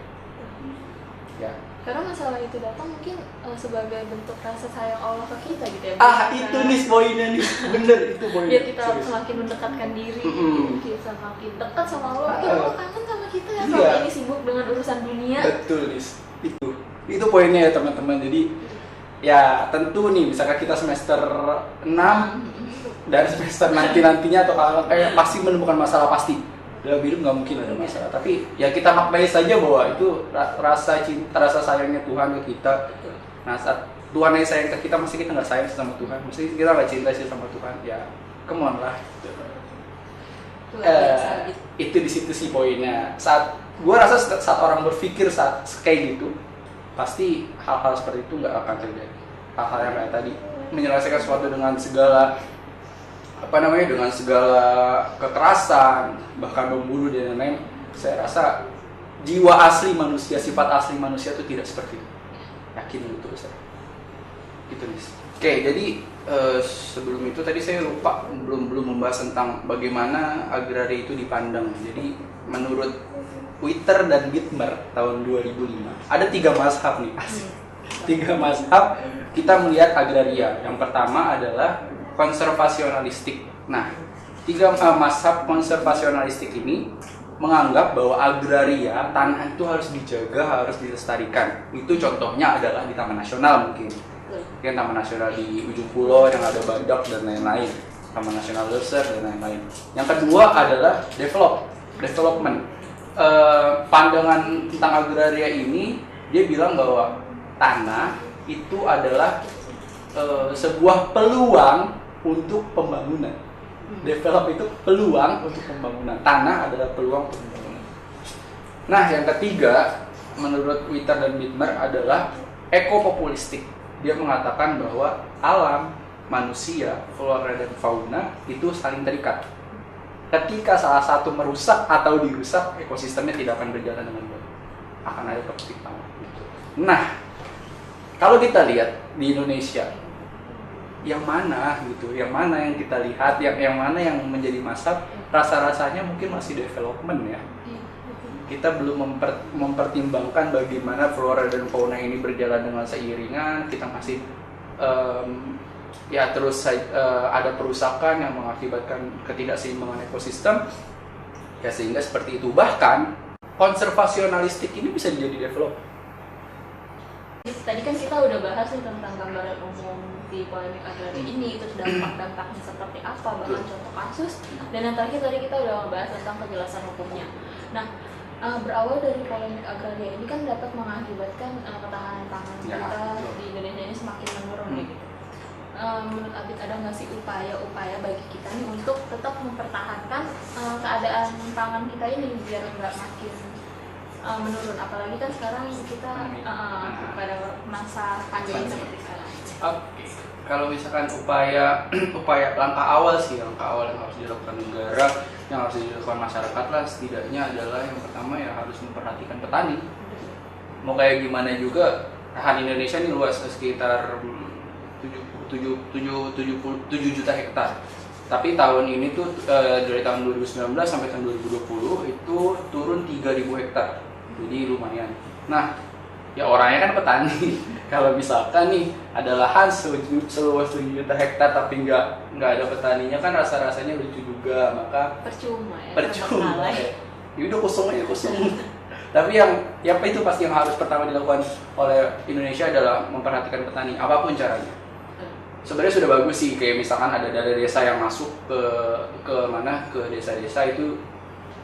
[SPEAKER 2] ya.
[SPEAKER 1] Karena masalah itu datang mungkin sebagai bentuk rasa sayang Allah ke kita gitu ya.
[SPEAKER 2] Itu nih poinnya nih, bener itu poinnya.
[SPEAKER 1] Biar kita semakin mendekatkan diri, kita semakin dekat sama Allah. Allah kangen sama kita ya, kalau ini sibuk dengan urusan dunia.
[SPEAKER 2] Betul nih, itu poinnya ya teman-teman. Jadi ya tentu nih, misalkan kita semester 6 dan semester nantinya atau kayak pasti menemukan masalah, pasti dalam hidup nggak mungkin ada masalah, tapi ya kita maknai saja bahwa itu rasa cinta, rasa sayangnya Tuhan ke kita. Nah saat Tuhan yang sayang ke kita, mesti kita nggak sayang sama Tuhan, mesti kita nggak cinta sih sama Tuhan, ya come on lah. Itu di situ sih poinnya. Gue rasa saat orang berpikir saat kayak gitu, pasti hal-hal seperti itu nggak akan terjadi. Hal-hal yang kayak tadi, menyelesaikan sesuatu dengan segala dengan segala kekerasan, bahkan membunuh dan lain-lain, saya rasa jiwa asli manusia, sifat asli manusia itu tidak seperti itu. Yakin itu saya. Gitu nih. Oke, jadi sebelum itu tadi saya lupa belum membahas tentang bagaimana agraria itu dipandang. Jadi menurut Twitter dan Bitmer tahun 2005 ada 3 mazhab nih. 3 mazhab kita melihat agraria. Yang pertama adalah konservasionalistik. Nah, 3 mazhab konservasionalistik ini menganggap bahwa agraria, tanah itu harus dijaga, harus dilestarikan. Itu contohnya adalah di Taman Nasional mungkin. Yang Taman Nasional di ujung pulau yang ada badak dan lain-lain. Taman Nasional Loser dan lain-lain. Yang kedua adalah development. Pandangan tentang agraria ini, dia bilang bahwa tanah itu adalah sebuah peluang untuk pembangunan. Develop itu peluang untuk pembangunan. Tanah adalah peluang untuk pembangunan. Nah, yang ketiga, menurut Twitter dan Bitmer adalah ekopopulistik. Dia mengatakan bahwa alam, manusia, flora dan fauna itu saling terikat. Ketika salah satu merusak atau dirusak, ekosistemnya tidak akan berjalan dengan baik. Akan ada ketimpangan. Nah, kalau kita lihat di Indonesia, yang mana gitu, yang mana yang kita lihat, yang mana yang menjadi mazhab, rasa-rasanya mungkin masih development ya. Kita belum mempertimbangkan bagaimana flora dan fauna ini berjalan dengan seiringan. Kita masih terus ada perusakan yang mengakibatkan ketidakseimbangan ekosistem ya, sehingga seperti itu. Bahkan konservasionalistik ini bisa menjadi develop.
[SPEAKER 1] Tadi kan kita udah bahas nih tentang gambaran umum di polemik agraria ini, terus dampak-dampaknya seperti apa, bahkan contoh kasus, dan yang terakhir tadi kita udah membahas tentang kejelasan hukumnya. Nah, berawal dari polemik agraria ini kan dapat mengakibatkan ketahanan pangan kita di Indonesia ini semakin menurun gitu. Menurut Abid, ada nggak sih upaya-upaya bagi kita nih untuk tetap mempertahankan keadaan pangan kita ini biar nggak makin menurun, apalagi kan sekarang kita pada masa pandemi seperti sekarang.
[SPEAKER 2] Oke. Kalau misalkan upaya langkah awal yang harus dilakukan negara, yang harus dilakukan masyarakat lah, setidaknya adalah yang pertama ya harus memperhatikan petani. Mau kayak gimana juga, lahan Indonesia ini luas sekitar 7 juta hektar. Tapi tahun ini tuh dari tahun 2019 sampai tahun 2020 itu turun 3.000 hektar. Jadi lumayan. Nah, ya orangnya kan petani. Kalau misalkan nih ada lahan seluas 7 juta hektar tapi nggak ada petaninya, kan rasa-rasanya lucu juga. Maka percuma ya. Ya udah kosong. Tapi yang itu pasti yang harus pertama dilakukan oleh Indonesia adalah memperhatikan petani apapun caranya. Sebenarnya sudah bagus sih, kayak misalkan ada dari desa yang masuk ke desa-desa itu.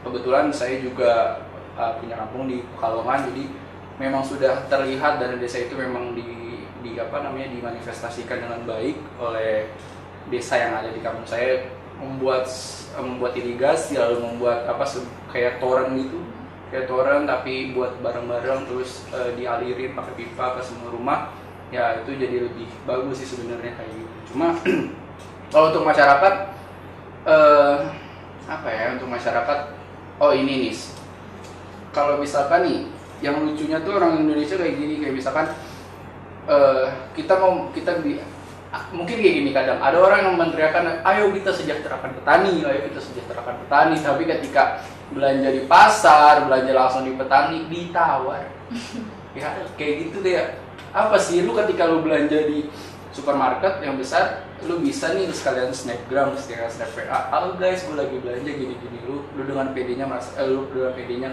[SPEAKER 2] Kebetulan saya juga punya kampung di Pekalongan, jadi memang sudah terlihat dari desa itu memang dimanifestasikan dengan baik oleh desa yang ada di kampung saya, membuat irigasi, lalu membuat kayak toren gitu, tapi buat bareng-bareng terus dialirin pakai pipa ke semua rumah. Ya itu jadi lebih bagus sih sebenarnya kayak gitu. Cuma kalau untuk masyarakat ini nih, kalau misalkan nih yang lucunya tuh orang Indonesia kayak gini, kayak misalkan mungkin kayak gini, kadang ada orang yang meneriakan ayo kita sejahterakan petani, tapi ketika belanja di pasar, belanja langsung di petani ditawar. Ya kayak gitu deh. Apa sih, lu ketika lu belanja di supermarket yang besar, lu bisa nih sekalian snapgram, sekalian snap WA, halo guys, gue lagi belanja gini-gini. Lu dengan PD-nya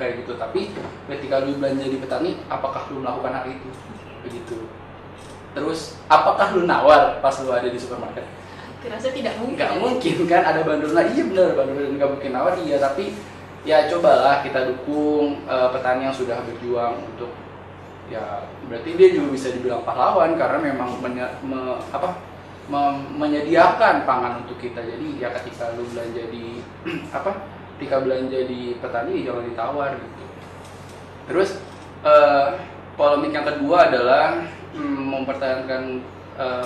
[SPEAKER 2] kayak gitu. Tapi ketika lu belanja di petani, apakah lu melakukan hal itu? Begitu. Terus apakah lu nawar pas lu ada di supermarket?
[SPEAKER 1] Kiranya tidak mungkin.
[SPEAKER 2] Nggak mungkin kan, ada bandrolnya. Iya benar, bandrolnya nggak mungkin nawar, iya. Tapi ya cobalah kita dukung petani yang sudah berjuang untuk, ya berarti dia juga bisa dibilang pahlawan karena memang menyediakan pangan untuk kita. Jadi ya ketika lu belanja di petani jangan ditawar gitu. Terus polemik yang kedua adalah mempertahankan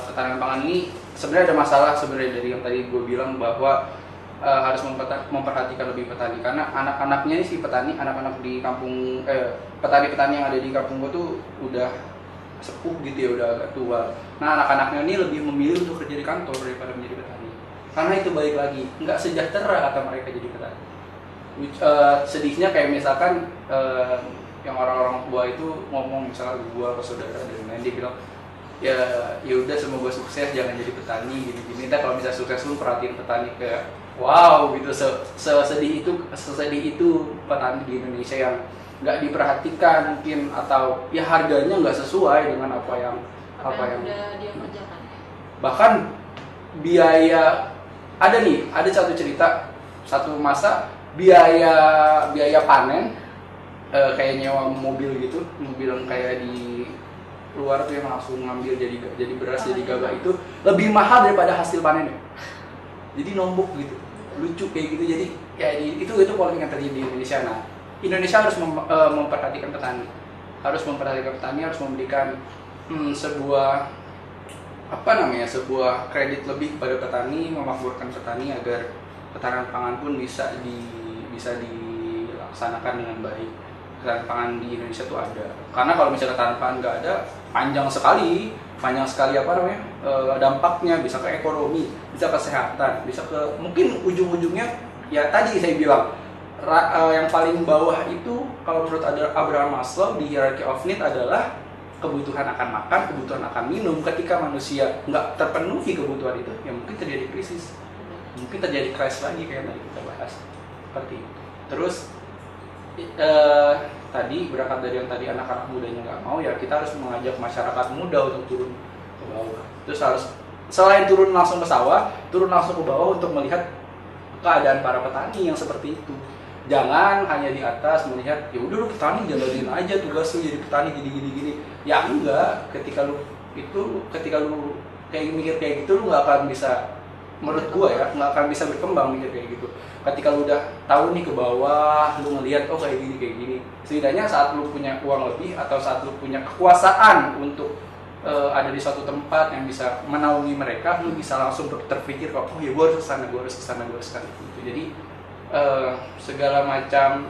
[SPEAKER 2] ketahanan pangan ini sebenarnya ada masalah sebenarnya dari yang tadi gue bilang bahwa harus memperhatikan lebih petani, karena anak-anaknya si petani, anak-anak di kampung, petani-petani yang ada di kampung gue tuh udah sepuh gitu ya, udah agak tua. Nah anak-anaknya ini lebih memilih untuk kerja di kantor daripada menjadi petani, karena itu balik lagi nggak sejahtera kata mereka jadi petani. Sedihnya kayak misalkan yang orang-orang tua itu ngomong, misalnya gue ke saudara dan lain, dia bilang ya udah semoga sukses, jangan jadi petani gini-gini. Nah kalau bisa sukses pun perhatiin petani, kayak wow gitu, sesedih itu petani di Indonesia yang nggak diperhatikan mungkin, atau ya harganya nggak sesuai dengan apa yang
[SPEAKER 1] udah dia kerjakan.
[SPEAKER 2] Bahkan biaya, ada satu cerita, satu masa biaya panen kayak nyewa mobil gitu, mobil yang kayak di luar tuh yang langsung ngambil jadi beras, jadi gabah, itu lebih mahal daripada hasil panennya. Jadi nombok gitu, lucu kayak gitu. Jadi ya itu polemik yang terjadi di Indonesia. Nah Indonesia harus memperhatikan petani, harus memberikan sebuah sebuah kredit lebih kepada petani, memakmurkan petani agar ketahanan pangan pun bisa dilaksanakan dengan baik. Ketahanan pangan di Indonesia tuh ada, karena kalau misalnya ketahanan pangan nggak ada, panjang sekali dampaknya, bisa ke ekonomi, bisa ke kesehatan, bisa ke mungkin ujung-ujungnya ya tadi saya bilang yang paling bawah itu kalau menurut Abraham Maslow di hierarchy of need adalah kebutuhan akan makan, kebutuhan akan minum. Ketika manusia nggak terpenuhi kebutuhan itu, ya mungkin terjadi krisis, mungkin terjadi crash lagi kayak tadi kita bahas seperti itu. Terus tadi berangkat dari yang tadi anak-anak mudanya nggak mau, ya kita harus mengajak masyarakat muda untuk turun ke bawah. Terus harus selain turun langsung ke sawah, turun langsung ke bawah untuk melihat keadaan para petani yang seperti itu. Jangan hanya di atas melihat ya udah lu petani jalanin aja tugas lu jadi petani jadi gini-gini. Ya enggak, ketika lu kayak mikir kayak gitu, lu nggak akan bisa, menurut gua ya, nggak akan bisa berkembang mikir kayak gitu. Ketika lu udah tahu nih ke bawah, lu ngelihat oh kayak gini, setidaknya saat lu punya uang lebih atau saat lu punya kekuasaan untuk ada di suatu tempat yang bisa menaungi mereka, lu bisa langsung terpikir kok, oh ya gua harus kesana gitu. Jadi segala macam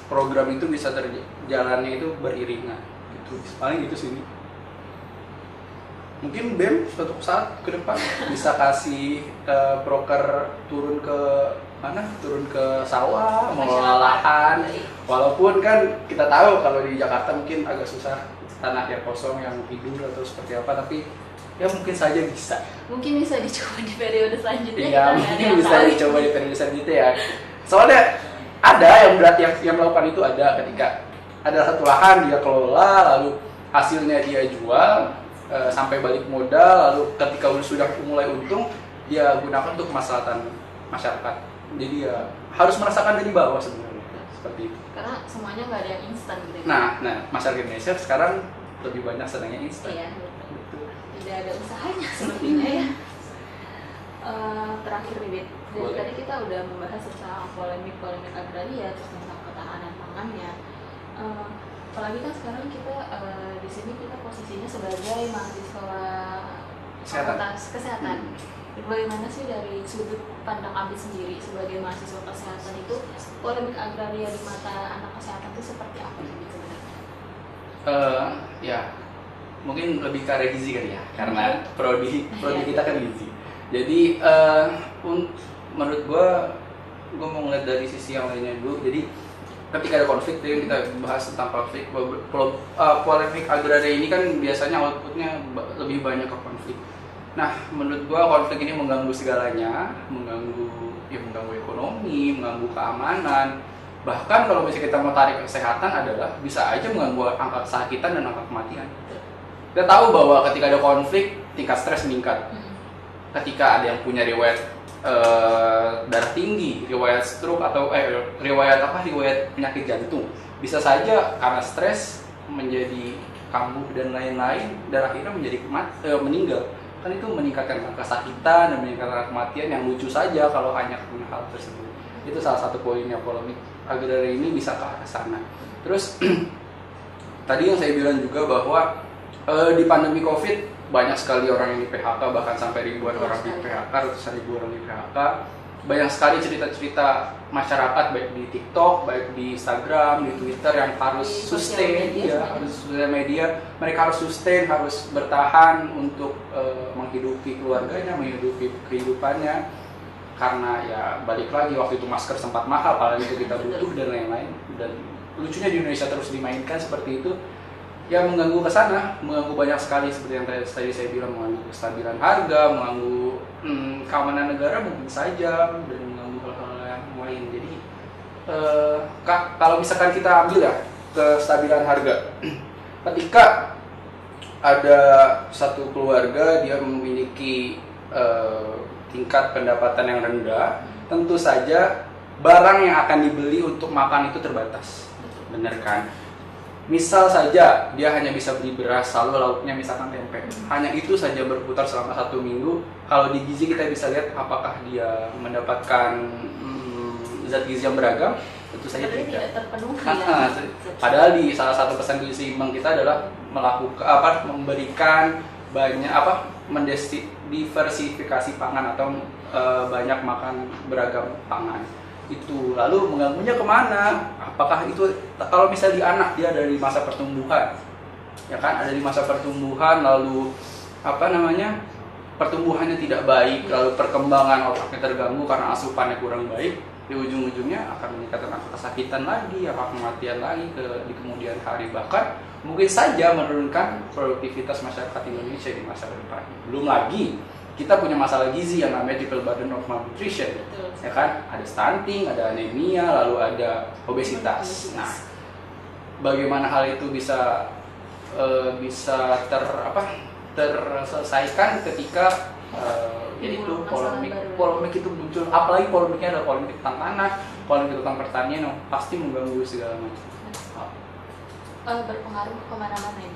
[SPEAKER 2] program itu bisa jalannya itu beriringan gitu. Paling gitu sih. Mungkin BEM suatu saat ke depan bisa kasih broker turun ke sawah, mengelola lahan. Walaupun kan kita tahu kalau di Jakarta mungkin agak susah, tanah yang kosong, yang tidur atau seperti apa, tapi ya mungkin saja bisa.
[SPEAKER 1] Mungkin bisa dicoba di periode selanjutnya.
[SPEAKER 2] Iya, mungkin bisa dicoba di periode selanjutnya ya. Soalnya ada yang melakukan itu, ada ketika ada satu lahan dia kelola, lalu hasilnya dia jual sampai balik modal, lalu ketika sudah mulai untung dia gunakan untuk kemaslahatan masyarakat. Jadi ya harus merasakan dari bawah sebenarnya seperti itu.
[SPEAKER 1] Karena semuanya nggak ada yang instan gitu.
[SPEAKER 2] Nah masyarakat Indonesia sekarang lebih banyak senangnya instan.
[SPEAKER 1] Iya, betul. Tidak ada usahanya sepertinya ya. Terakhir nih, Bit. Dari tadi kita udah membahas tentang polemik agraria, terus tentang ketahanan pangannya. Apalagi kan sekarang kita di sini kita posisinya sebagai mahasiswa fakultas kesehatan. Bagaimana sih dari sudut pandang Abid sendiri sebagai mahasiswa kesehatan itu polemik agraria di mata anak kesehatan itu seperti apa sih sebenarnya?
[SPEAKER 2] Ya mungkin lebih ke arah gizi kali ya, karena prodi kita kan gizi. Jadi menurut gue mau ngeliat dari sisi yang lainnya dulu. Jadi ketika ada konflik, tadi kita bahas tentang konflik, polemik agraria ini kan biasanya outputnya lebih banyak ke konflik. Nah, menurut gua konflik ini mengganggu segalanya, mengganggu ekonomi, mengganggu keamanan. Bahkan kalau misalnya kita mau tarik kesehatan adalah bisa aja mengganggu angka kesakitan dan angka kematian. Kita tahu bahwa ketika ada konflik, tingkat stres meningkat. Ketika ada yang punya riwayat darah tinggi, riwayat stroke atau riwayat penyakit jantung, bisa saja karena stres menjadi kambuh dan lain-lain, dan akhirnya menjadi meninggal. Kan itu meningkatkan angka kesakitan dan meningkatkan kematian yang lucu saja kalau hanya karena hal tersebut. Itu salah satu poinnya polemik agraria ini bisa ke arah sana. Terus tadi yang saya bilang juga bahwa Di pandemi COVID banyak sekali orang yang di PHK, bahkan sampai ribuan orang di PHK, ratusan ribu orang di PHK. Banyak sekali cerita-cerita masyarakat baik di TikTok, baik di Instagram, di Twitter yang harus sustain, harus sosial media. Mereka harus sustain, harus bertahan untuk menghidupi keluarganya, menghidupi kehidupannya. Karena ya balik lagi waktu itu masker sempat mahal, apalagi itu kita butuh dan lain-lain. Dan lucunya di Indonesia terus dimainkan seperti itu. Ya mengganggu ke sana, mengganggu banyak sekali seperti yang tadi saya bilang, mengganggu kestabilan harga, mengganggu keamanan negara mungkin saja, dan mengganggu hal-hal yang lain. Jadi kalau misalkan kita ambil ya kestabilan harga, ketika ada satu keluarga dia memiliki tingkat pendapatan yang rendah, tentu saja barang yang akan dibeli untuk makan itu terbatas, benar kan? Misal saja dia hanya bisa beli beras, lalu lauknya misalkan tempe. Hanya itu saja berputar selama 1 minggu. Kalau di gizi kita bisa lihat apakah dia mendapatkan zat gizi yang beragam, tentu saja tidak
[SPEAKER 1] terpenuhi.
[SPEAKER 2] Padahal di salah satu pesan gizi seimbang kita adalah memberikan banyak mendiversifikasi pangan atau banyak makan beragam pangan. Itu lalu mengganggunya kemana? Apakah itu kalau misalnya di anak dia ada di masa pertumbuhan, ya kan, ada di masa pertumbuhan, lalu pertumbuhannya tidak baik, lalu perkembangan otaknya terganggu karena asupannya kurang baik, di ujung-ujungnya akan meningkatkan angka kesakitan lagi, angka kematian lagi di kemudian hari, bahkan mungkin saja menurunkan produktivitas masyarakat Indonesia di masa depan. Belum lagi kita punya masalah gizi yang namanya triple burden of malnutrition, ya kan? Ada stunting, ada anemia, lalu ada obesitas. Nah, bagaimana hal itu bisa terselesaikan ketika yaitu polemik itu muncul, apalagi polemiknya adalah polemik tentang tanah, polemik tentang pertanian yang pasti mengganggu segala macam.
[SPEAKER 1] Berpengaruh kemana-mana ya.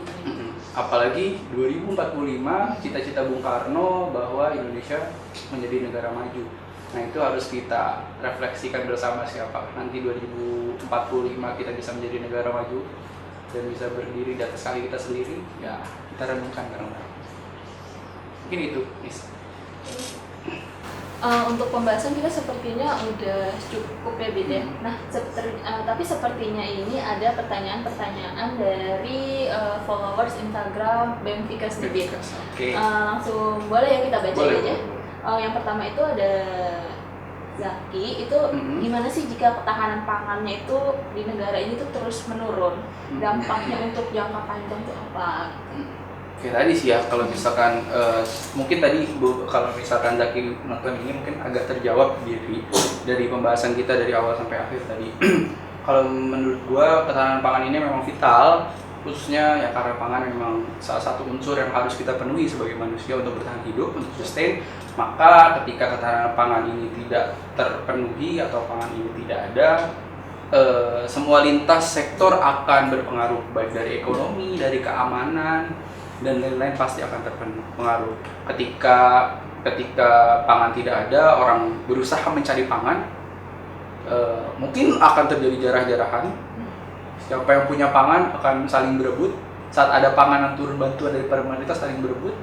[SPEAKER 2] Apalagi 2045 cita-cita Bung Karno bahwa Indonesia menjadi negara maju. Nah itu harus kita refleksikan bersama, siapa nanti 2045 kita bisa menjadi negara maju dan bisa berdiri di atas kaki kita sendiri. Ya kita renungkan bareng-bareng. Mungkin itu, Nis.
[SPEAKER 1] Untuk pembahasan kita sepertinya udah cukup ya, Bid ya. Nah, tapi sepertinya ini ada pertanyaan-pertanyaan dari followers Instagram BEM Fikas nih, Bid.
[SPEAKER 2] Okay.
[SPEAKER 1] Langsung boleh ya kita baca aja. Yang pertama itu ada Zaki, itu gimana sih jika ketahanan pangannya itu di negara ini tuh terus menurun? Dampaknya untuk jangka panjang itu apa?
[SPEAKER 2] Oke, tadi sih ya, kalau misalkan mungkin tadi kalau misalkan Zaki nonton ini mungkin agak terjawab dari pembahasan kita dari awal sampai akhir tadi. Kalau menurut gua ketahanan pangan ini memang vital, khususnya ya karena pangan memang salah satu unsur yang harus kita penuhi sebagai manusia untuk bertahan hidup, untuk sustain. Maka ketika ketahanan pangan ini tidak terpenuhi atau pangan ini tidak ada, semua lintas sektor akan berpengaruh, baik dari ekonomi, dari keamanan, dan lain-lain pasti akan terpengaruh. Ketika pangan tidak ada, orang berusaha mencari pangan, mungkin akan terjadi jarah-jarahan. Siapa yang punya pangan akan saling berebut. Saat ada panganan turun bantuan dari pemerintah saling berebut,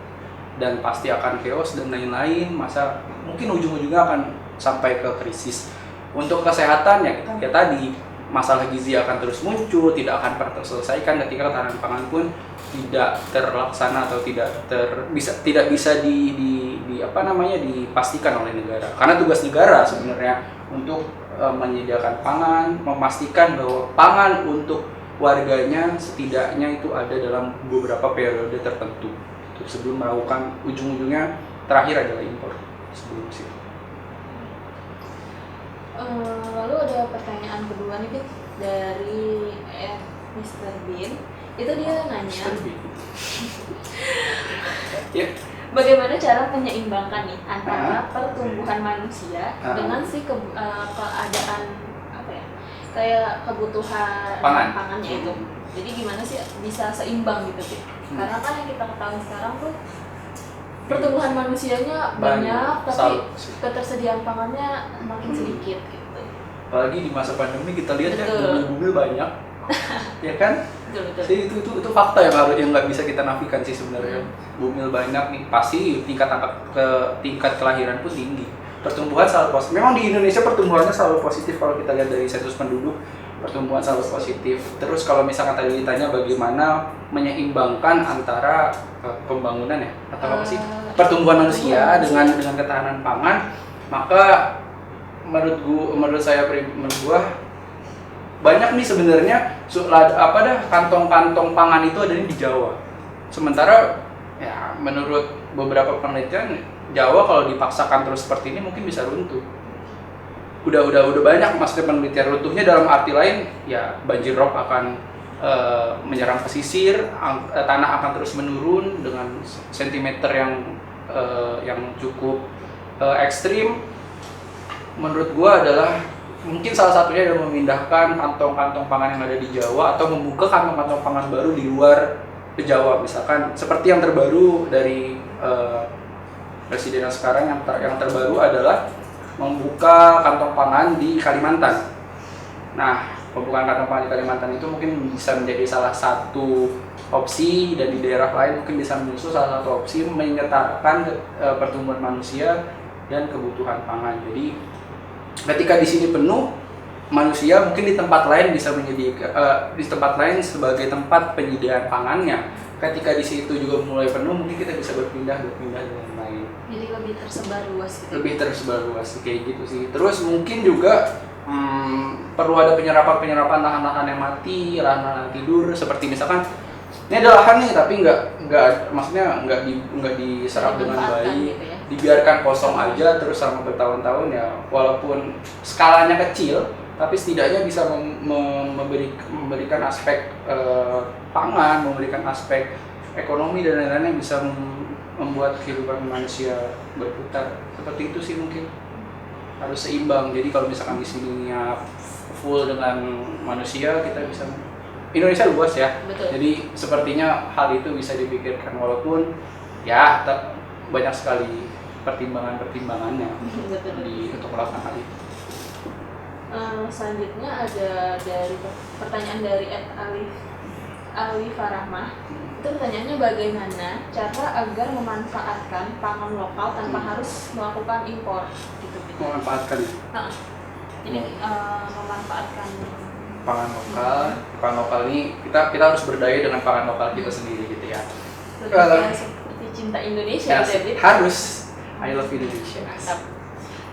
[SPEAKER 2] dan pasti akan chaos dan lain-lain. Masa mungkin ujung-ujungnya akan sampai ke krisis. Untuk kesehatan ya kita lihat tadi, masalah gizi akan terus muncul, tidak akan pernah terselesaikan ketika ketahanan pangan pun tidak terlaksana atau tidak bisa dipastikan oleh negara. Karena tugas negara sebenarnya untuk menyediakan pangan, memastikan bahwa pangan untuk warganya setidaknya itu ada dalam beberapa periode tertentu. Sebelum melakukan ujung-ujungnya terakhir adalah impor sebelum situ.
[SPEAKER 1] Lalu ada pertanyaan kedua nih dari Mr. Bean. Itu dia nanya bagaimana cara menyeimbangkan nih antara pertumbuhan manusia dengan keadaan kayak kebutuhan pangannya itu. Jadi gimana sih bisa seimbang gitu sih? Karena kan yang kita ketahui sekarang tuh pertumbuhan manusianya banyak, tapi ketersediaan pangannya makin sedikit gitu.
[SPEAKER 2] Apalagi di masa pandemi kita lihat ya mobil-mobil banyak, ya kan?
[SPEAKER 1] Betul.
[SPEAKER 2] Jadi itu fakta yang harus yang nggak bisa kita nafikan sih sebenarnya. Bumil banyak nih, pasti tingkat kelahiran pun tinggi. Pertumbuhan selalu positif. Memang di Indonesia pertumbuhannya selalu positif kalau kita lihat dari sensus penduduk, pertumbuhan selalu positif. Terus kalau misalkan tadi ditanya bagaimana menyeimbangkan antara pembangunan ya atau apa sih? Pertumbuhan manusia dengan ketahanan pangan, maka menurut gua banyak nih sebenarnya kantong-kantong pangan itu ada di Jawa. Sementara ya menurut beberapa penelitian Jawa kalau dipaksakan terus seperti ini mungkin bisa runtuh. Udah banyak maksudnya penelitian runtuhnya dalam arti lain ya banjir rob akan menyerang pesisir, tanah akan terus menurun dengan sentimeter yang cukup ekstrim. Menurut gua adalah mungkin salah satunya adalah memindahkan kantong-kantong pangan yang ada di Jawa atau membuka kantong-kantong pangan baru di luar Jawa, misalkan seperti yang terbaru dari presiden yang sekarang yang terbaru adalah membuka kantong pangan di Kalimantan. Nah, pembukaan kantong pangan di Kalimantan itu mungkin bisa menjadi salah satu opsi, dan di daerah lain mungkin bisa menyusul salah satu opsi menyertakan pertumbuhan manusia dan kebutuhan pangan. Jadi ketika di sini penuh, manusia mungkin di tempat lain bisa di tempat lain sebagai tempat penyediaan pangannya. Ketika di situ juga mulai penuh, mungkin kita bisa berpindah dengan lain.
[SPEAKER 1] Jadi lebih tersebar luas gitu.
[SPEAKER 2] Lebih tersebar luas kayak gitu sih. Terus mungkin juga perlu ada penyerapan lahan-lahan yang mati, lahan-lahan tidur, seperti misalkan ini ada lahan nih tapi nggak diserap dengan baik,
[SPEAKER 1] gitu ya.
[SPEAKER 2] Dibiarkan kosong aja terus selama bertahun-tahun ya, walaupun skalanya kecil tapi setidaknya bisa memberikan aspek pangan, memberikan aspek ekonomi dan lain-lain yang bisa membuat kehidupan manusia berputar. Seperti itu sih, mungkin harus seimbang. Jadi kalau misalkan di sini full dengan manusia, kita bisa, Indonesia luas ya.
[SPEAKER 1] Betul.
[SPEAKER 2] Jadi sepertinya hal itu bisa dipikirkan, walaupun ya banyak sekali pertimbangannya untuk melakukan hal itu.
[SPEAKER 1] Selanjutnya ada dari pertanyaan dari Alif Farahmah. Itu pertanyaannya, bagaimana cara agar memanfaatkan pangan lokal tanpa harus melakukan impor gitu.
[SPEAKER 2] Memanfaatkan
[SPEAKER 1] Ini memanfaatkan
[SPEAKER 2] pangan lokal ini kita harus berdaya dengan pangan lokal kita sendiri gitu ya.
[SPEAKER 1] Seperti cinta Indonesia ya,
[SPEAKER 2] harus I love Indonesia.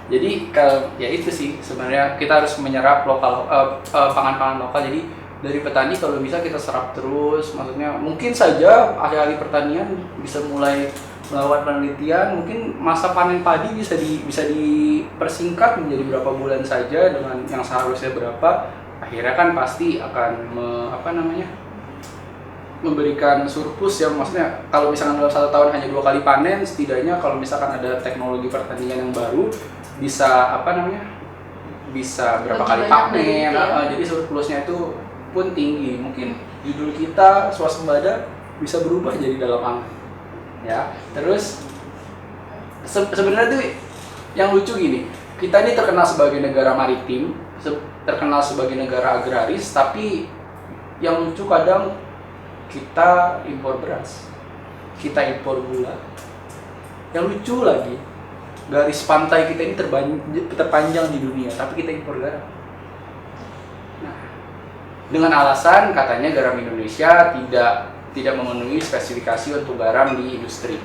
[SPEAKER 2] Jadi kalau ya itu sih sebenarnya kita harus menyerap pangan-pangan lokal. Jadi dari petani kalau bisa kita serap terus. Maksudnya mungkin saja ahli-ahli pertanian bisa mulai melakukan penelitian, mungkin masa panen padi bisa dipersingkat menjadi berapa bulan saja dengan yang seharusnya berapa. Akhirnya kan pasti akan memberikan surplus ya. Maksudnya kalau misalkan dalam 1 tahun hanya 2 kali panen, setidaknya kalau misalkan ada teknologi pertanian yang baru bisa bisa berapa kali panen, jadi surplusnya itu pun tinggi. Mungkin judul kita swasembada bisa berubah jadi dalam pangan ya. Terus sebenarnya tuh yang lucu gini, kita ini terkenal sebagai negara maritim, terkenal sebagai negara agraris, tapi yang lucu kadang kita impor beras, kita impor gula. Yang lucu lagi, garis pantai kita ini terpanjang di dunia, tapi kita impor garam. Nah, dengan alasan katanya garam Indonesia tidak memenuhi spesifikasi untuk garam di industri.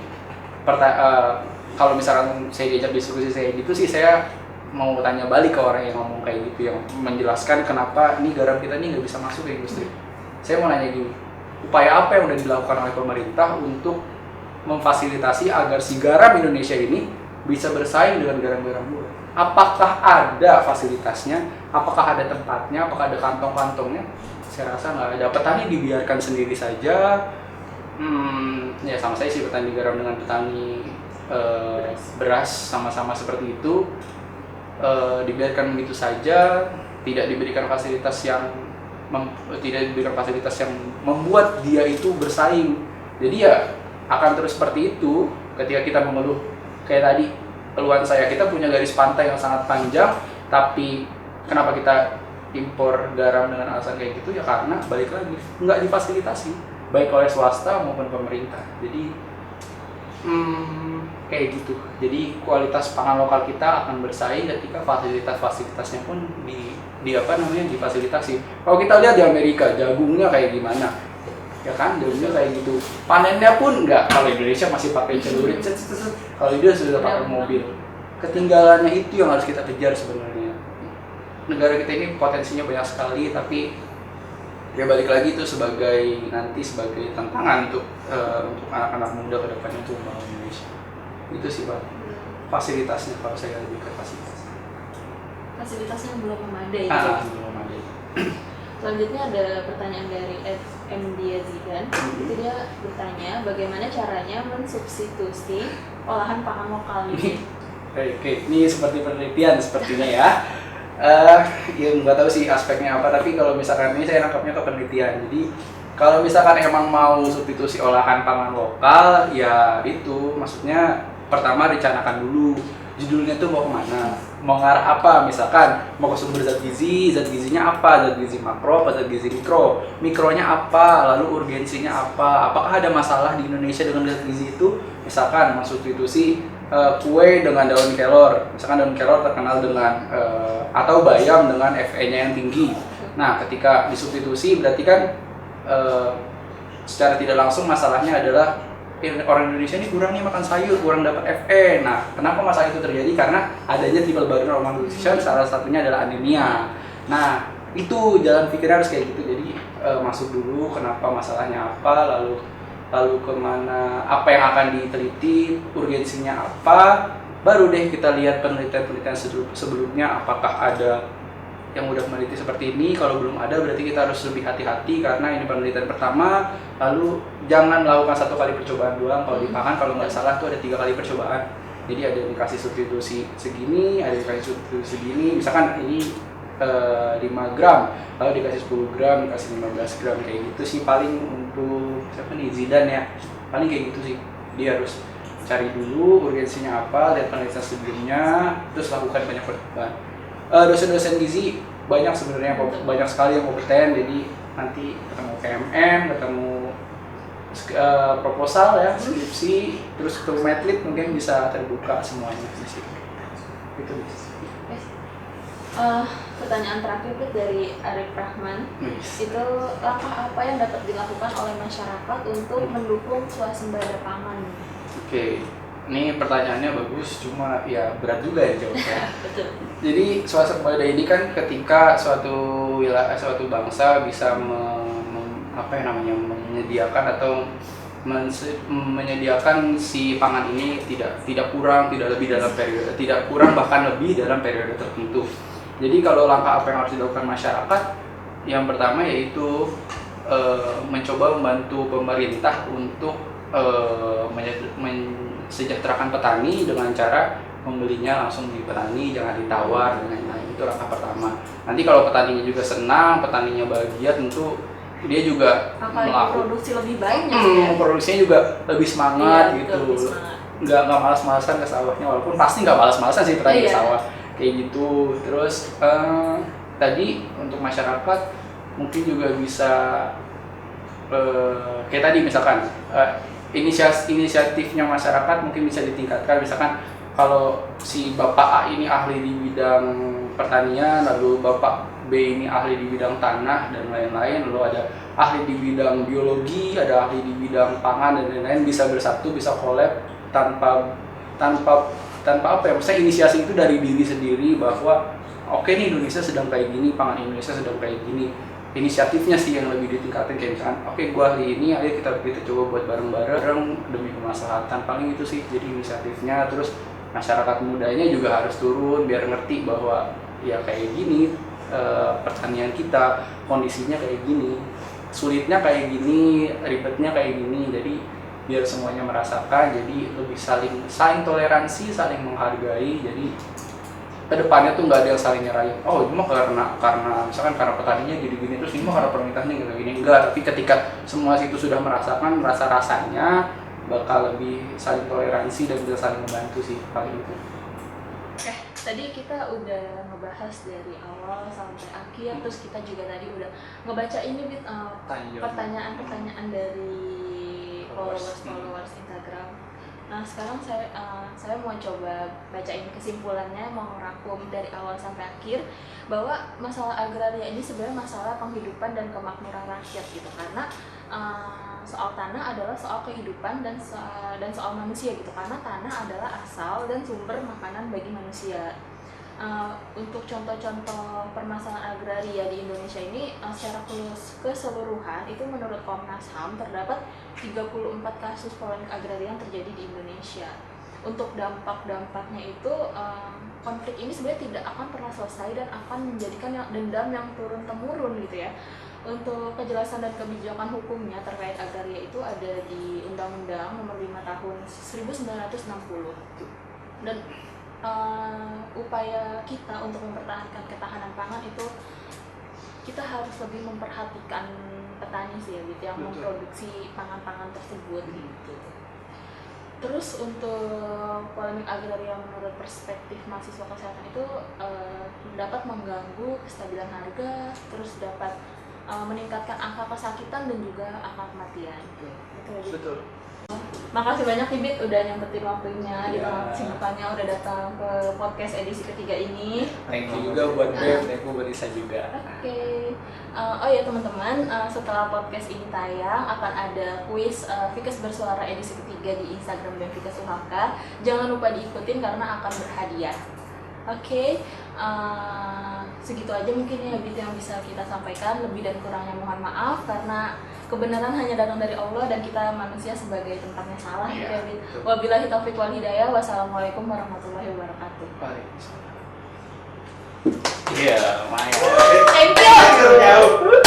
[SPEAKER 2] Kalau misalkan saya diajak diskusi saya gitu sih, saya mau tanya balik ke orang yang ngomong kayak gitu, yang menjelaskan kenapa nih garam kita ini nggak bisa masuk ke industri. Saya mau nanya gini, upaya apa yang udah dilakukan oleh pemerintah untuk memfasilitasi agar si garam Indonesia ini bisa bersaing dengan garam-garam luar? Apakah ada fasilitasnya? Apakah ada tempatnya? Apakah ada kantong-kantongnya? Saya rasa nggak ada. Petani dibiarkan sendiri saja. Ya sama saya sih, petani garam dengan petani beras sama-sama seperti itu, dibiarkan begitu saja, tidak diberikan fasilitas yang membuat dia itu bersaing. Jadi ya akan terus seperti itu. Ketika kita mengeluh kayak tadi, keluhan saya, kita punya garis pantai yang sangat panjang, tapi kenapa kita impor garam dengan alasan kayak gitu ya karena balik lagi nggak difasilitasi baik oleh swasta maupun pemerintah. Jadi kayak gitu. Jadi kualitas pangan lokal kita akan bersaing ketika fasilitasnya pun di apa namanya difasilitasi. Kalau kita lihat di Amerika jagungnya kayak gimana, ya kan jagungnya kayak gitu. Panennya pun nggak, kalau Indonesia masih pakai celurit, kalau dia sudah pakai mobil. Ketinggalannya itu yang harus kita kejar sebenarnya. Negara kita ini potensinya banyak sekali, tapi ya balik lagi itu sebagai tantangan untuk anak-anak muda ke depannya untuk membangun Indonesia. Itu sih Pak. Fasilitasnya kalau saya lebih ke fasilitas.
[SPEAKER 1] Fasilitasnya belum memadai.
[SPEAKER 2] Belum memadai.
[SPEAKER 1] Selanjutnya ada pertanyaan dari FM Diazidan. Itu dia bertanya bagaimana caranya mensubstitusi olahan pangan lokal ini.
[SPEAKER 2] Oke, ini seperti penelitian sepertinya ya. Ya nggak tahu sih aspeknya apa, tapi kalau misalkan ini saya nangkapnya ke penelitian. Jadi kalau misalkan emang mau substitusi olahan pangan lokal, ya itu maksudnya pertama rencanakan dulu judulnya tuh mau kemana, mau ngarah apa, misalkan mau ke sumber zat gizinya apa, zat gizi makro apa zat gizi mikronya apa, lalu urgensinya apa, apakah ada masalah di Indonesia dengan zat gizi itu, misalkan mensubstitusi kue dengan daun kelor, misalkan daun kelor terkenal dengan atau bayam dengan Fe-nya yang tinggi. Nah, ketika disubstitusi berarti kan secara tidak langsung masalahnya adalah orang Indonesia ini kurang nih makan sayur, kurang dapat Fe. Nah, kenapa masalah itu terjadi? Karena adanya triple burden of malnutrition, salah satunya adalah anemia. Nah, itu jalan pikirnya harus kayak gitu. Jadi masuk dulu kenapa masalahnya apa, lalu kemana, apa yang akan diteliti, urgensinya apa, baru deh kita lihat penelitian-penelitian sebelumnya apakah ada yang udah meneliti seperti ini. Kalau belum ada berarti kita harus lebih hati-hati karena ini penelitian pertama. Lalu jangan melakukan satu kali percobaan doang. Kalau di pangan kalau nggak salah tuh ada 3 kali percobaan. Jadi ada yang dikasih substitusi segini, ada yang dikasih substitusi segini. Misalkan ini 5 gram, lalu dikasih 10 gram, dikasih 15 gram, kayak gitu sih paling untuk siapa nih, Zidane ya, paling kayak gitu sih. Dia harus cari dulu urgensinya apa, lihat penelitian sebelumnya, terus lakukan banyak percobaan. Dosen-dosen gizi banyak sebenarnya, banyak sekali yang kompeten. Jadi nanti ketemu KMM, ketemu proposal ya, skripsi, terus ketemu medlit mungkin bisa terbuka semuanya di situ. Itu.
[SPEAKER 1] Pertanyaan terakhir itu dari Arif Rahman. Itu langkah apa yang dapat dilakukan oleh masyarakat untuk mendukung swasembada pangan?
[SPEAKER 2] Oke. Ini pertanyaannya bagus, cuma ya berat juga ya jawabnya.
[SPEAKER 1] Betul.
[SPEAKER 2] Jadi swasembada ini kan ketika suatu bangsa bisa menyediakan atau menyediakan si pangan ini tidak kurang, tidak lebih dalam periode, tidak kurang bahkan lebih dalam periode tertentu. Jadi kalau langkah apa yang harus dilakukan masyarakat, yang pertama yaitu mencoba membantu pemerintah untuk mensejahterakan petani dengan cara membelinya langsung di petani, jangan ditawar dan lain-lain. Itu langkah pertama. Nanti kalau petaninya juga senang, petaninya bahagia, tentu dia juga
[SPEAKER 1] produksi lebih banyak ya.
[SPEAKER 2] Produksinya juga lebih semangat gitu.
[SPEAKER 1] Lebih semangat.
[SPEAKER 2] Nggak malas-malasan ke sawahnya, walaupun pasti nggak malas-malasan sih petani ke sawah kayak gitu. Terus tadi untuk masyarakat mungkin juga bisa kayak tadi misalkan inisiatifnya masyarakat mungkin bisa ditingkatkan. Misalkan kalau si Bapak A ini ahli di bidang pertanian, lalu Bapak B ini ahli di bidang tanah dan lain-lain, lalu ada ahli di bidang biologi, ada ahli di bidang pangan dan lain-lain, bisa bersatu, bisa collab tanpa apa ya, misalnya inisiasi itu dari diri sendiri bahwa oke nih Indonesia sedang kayak gini, pangan Indonesia sedang kayak gini. Inisiatifnya sih yang lebih ditingkatin, kayak misalkan oke gua ahli ini, ayo kita coba buat bareng-bareng demi kemaslahatan. Paling itu sih jadi inisiatifnya. Terus masyarakat mudanya juga harus turun biar ngerti bahwa ya kayak gini pertanian kita, kondisinya kayak gini, sulitnya kayak gini, ribetnya kayak gini. Jadi biar semuanya merasakan, jadi lebih saling toleransi, saling menghargai. Jadi kedepannya tuh nggak ada yang saling nyerahin, oh ini mah karena misalkan karena petaninya gini-gini, terus ini mah karena permintaannya gini-gini. Enggak, tapi ketika semua situ sudah merasakan rasanya bakal lebih saling toleransi dan bisa saling membantu sih, paling itu.
[SPEAKER 1] Oke. Tadi kita udah ngebahas dari awal sampai akhir, terus kita juga tadi udah ngebaca ini Bit, pertanyaan-pertanyaan dari followers Instagram. Nah sekarang saya mau coba bacain kesimpulannya, mau ngerangkum dari awal sampai akhir bahwa masalah agraria ini sebenarnya masalah penghidupan dan kemakmuran rakyat gitu, karena soal tanah adalah soal kehidupan dan soal manusia gitu, karena tanah adalah asal dan sumber makanan bagi manusia. Untuk contoh-contoh permasalahan agraria di Indonesia ini secara keseluruhan itu menurut Komnas HAM terdapat 34 kasus polemik agraria yang terjadi di Indonesia. Untuk dampak-dampaknya itu konflik ini sebenarnya tidak akan pernah selesai dan akan menjadikan dendam yang turun-temurun gitu ya. Untuk kejelasan dan kebijakan hukumnya terkait agraria itu ada di Undang-Undang Nomor 5 Tahun 1960. Dan upaya kita untuk mempertahankan ketahanan pangan itu kita harus lebih memperhatikan petani sih ya gitu, yang memproduksi pangan-pangan tersebut gitu. Terus untuk polemik agraria menurut perspektif mahasiswa kesehatan itu dapat mengganggu kestabilan harga, terus dapat meningkatkan angka kesakitan dan juga angka kematian. Betul. Makasih banyak Bibit udah nyempetin waktunya di tengah kesibukannya, udah datang ke podcast edisi ketiga ini.
[SPEAKER 2] Thank you juga buat Beb, thank you buat Isa juga.
[SPEAKER 1] Oke. Oh ya teman-teman, setelah podcast ini tayang akan ada kuis Fikes Bersuara edisi ketiga di Instagram dan Fikes UHK. Jangan lupa diikutin karena akan berhadiah. Oke. Segitu aja mungkin ya Bibit yang bisa kita sampaikan. Lebih dan kurangnya mohon maaf karena kebenaran hanya datang dari Allah dan kita manusia sebagai tempatnya salah gitu ya Bit. Wabillahi taufiq wal hidayah. Wassalamualaikum warahmatullahi wabarakatuh.
[SPEAKER 2] Waalaikumsalam. Iya, lumayan.
[SPEAKER 1] Thank you.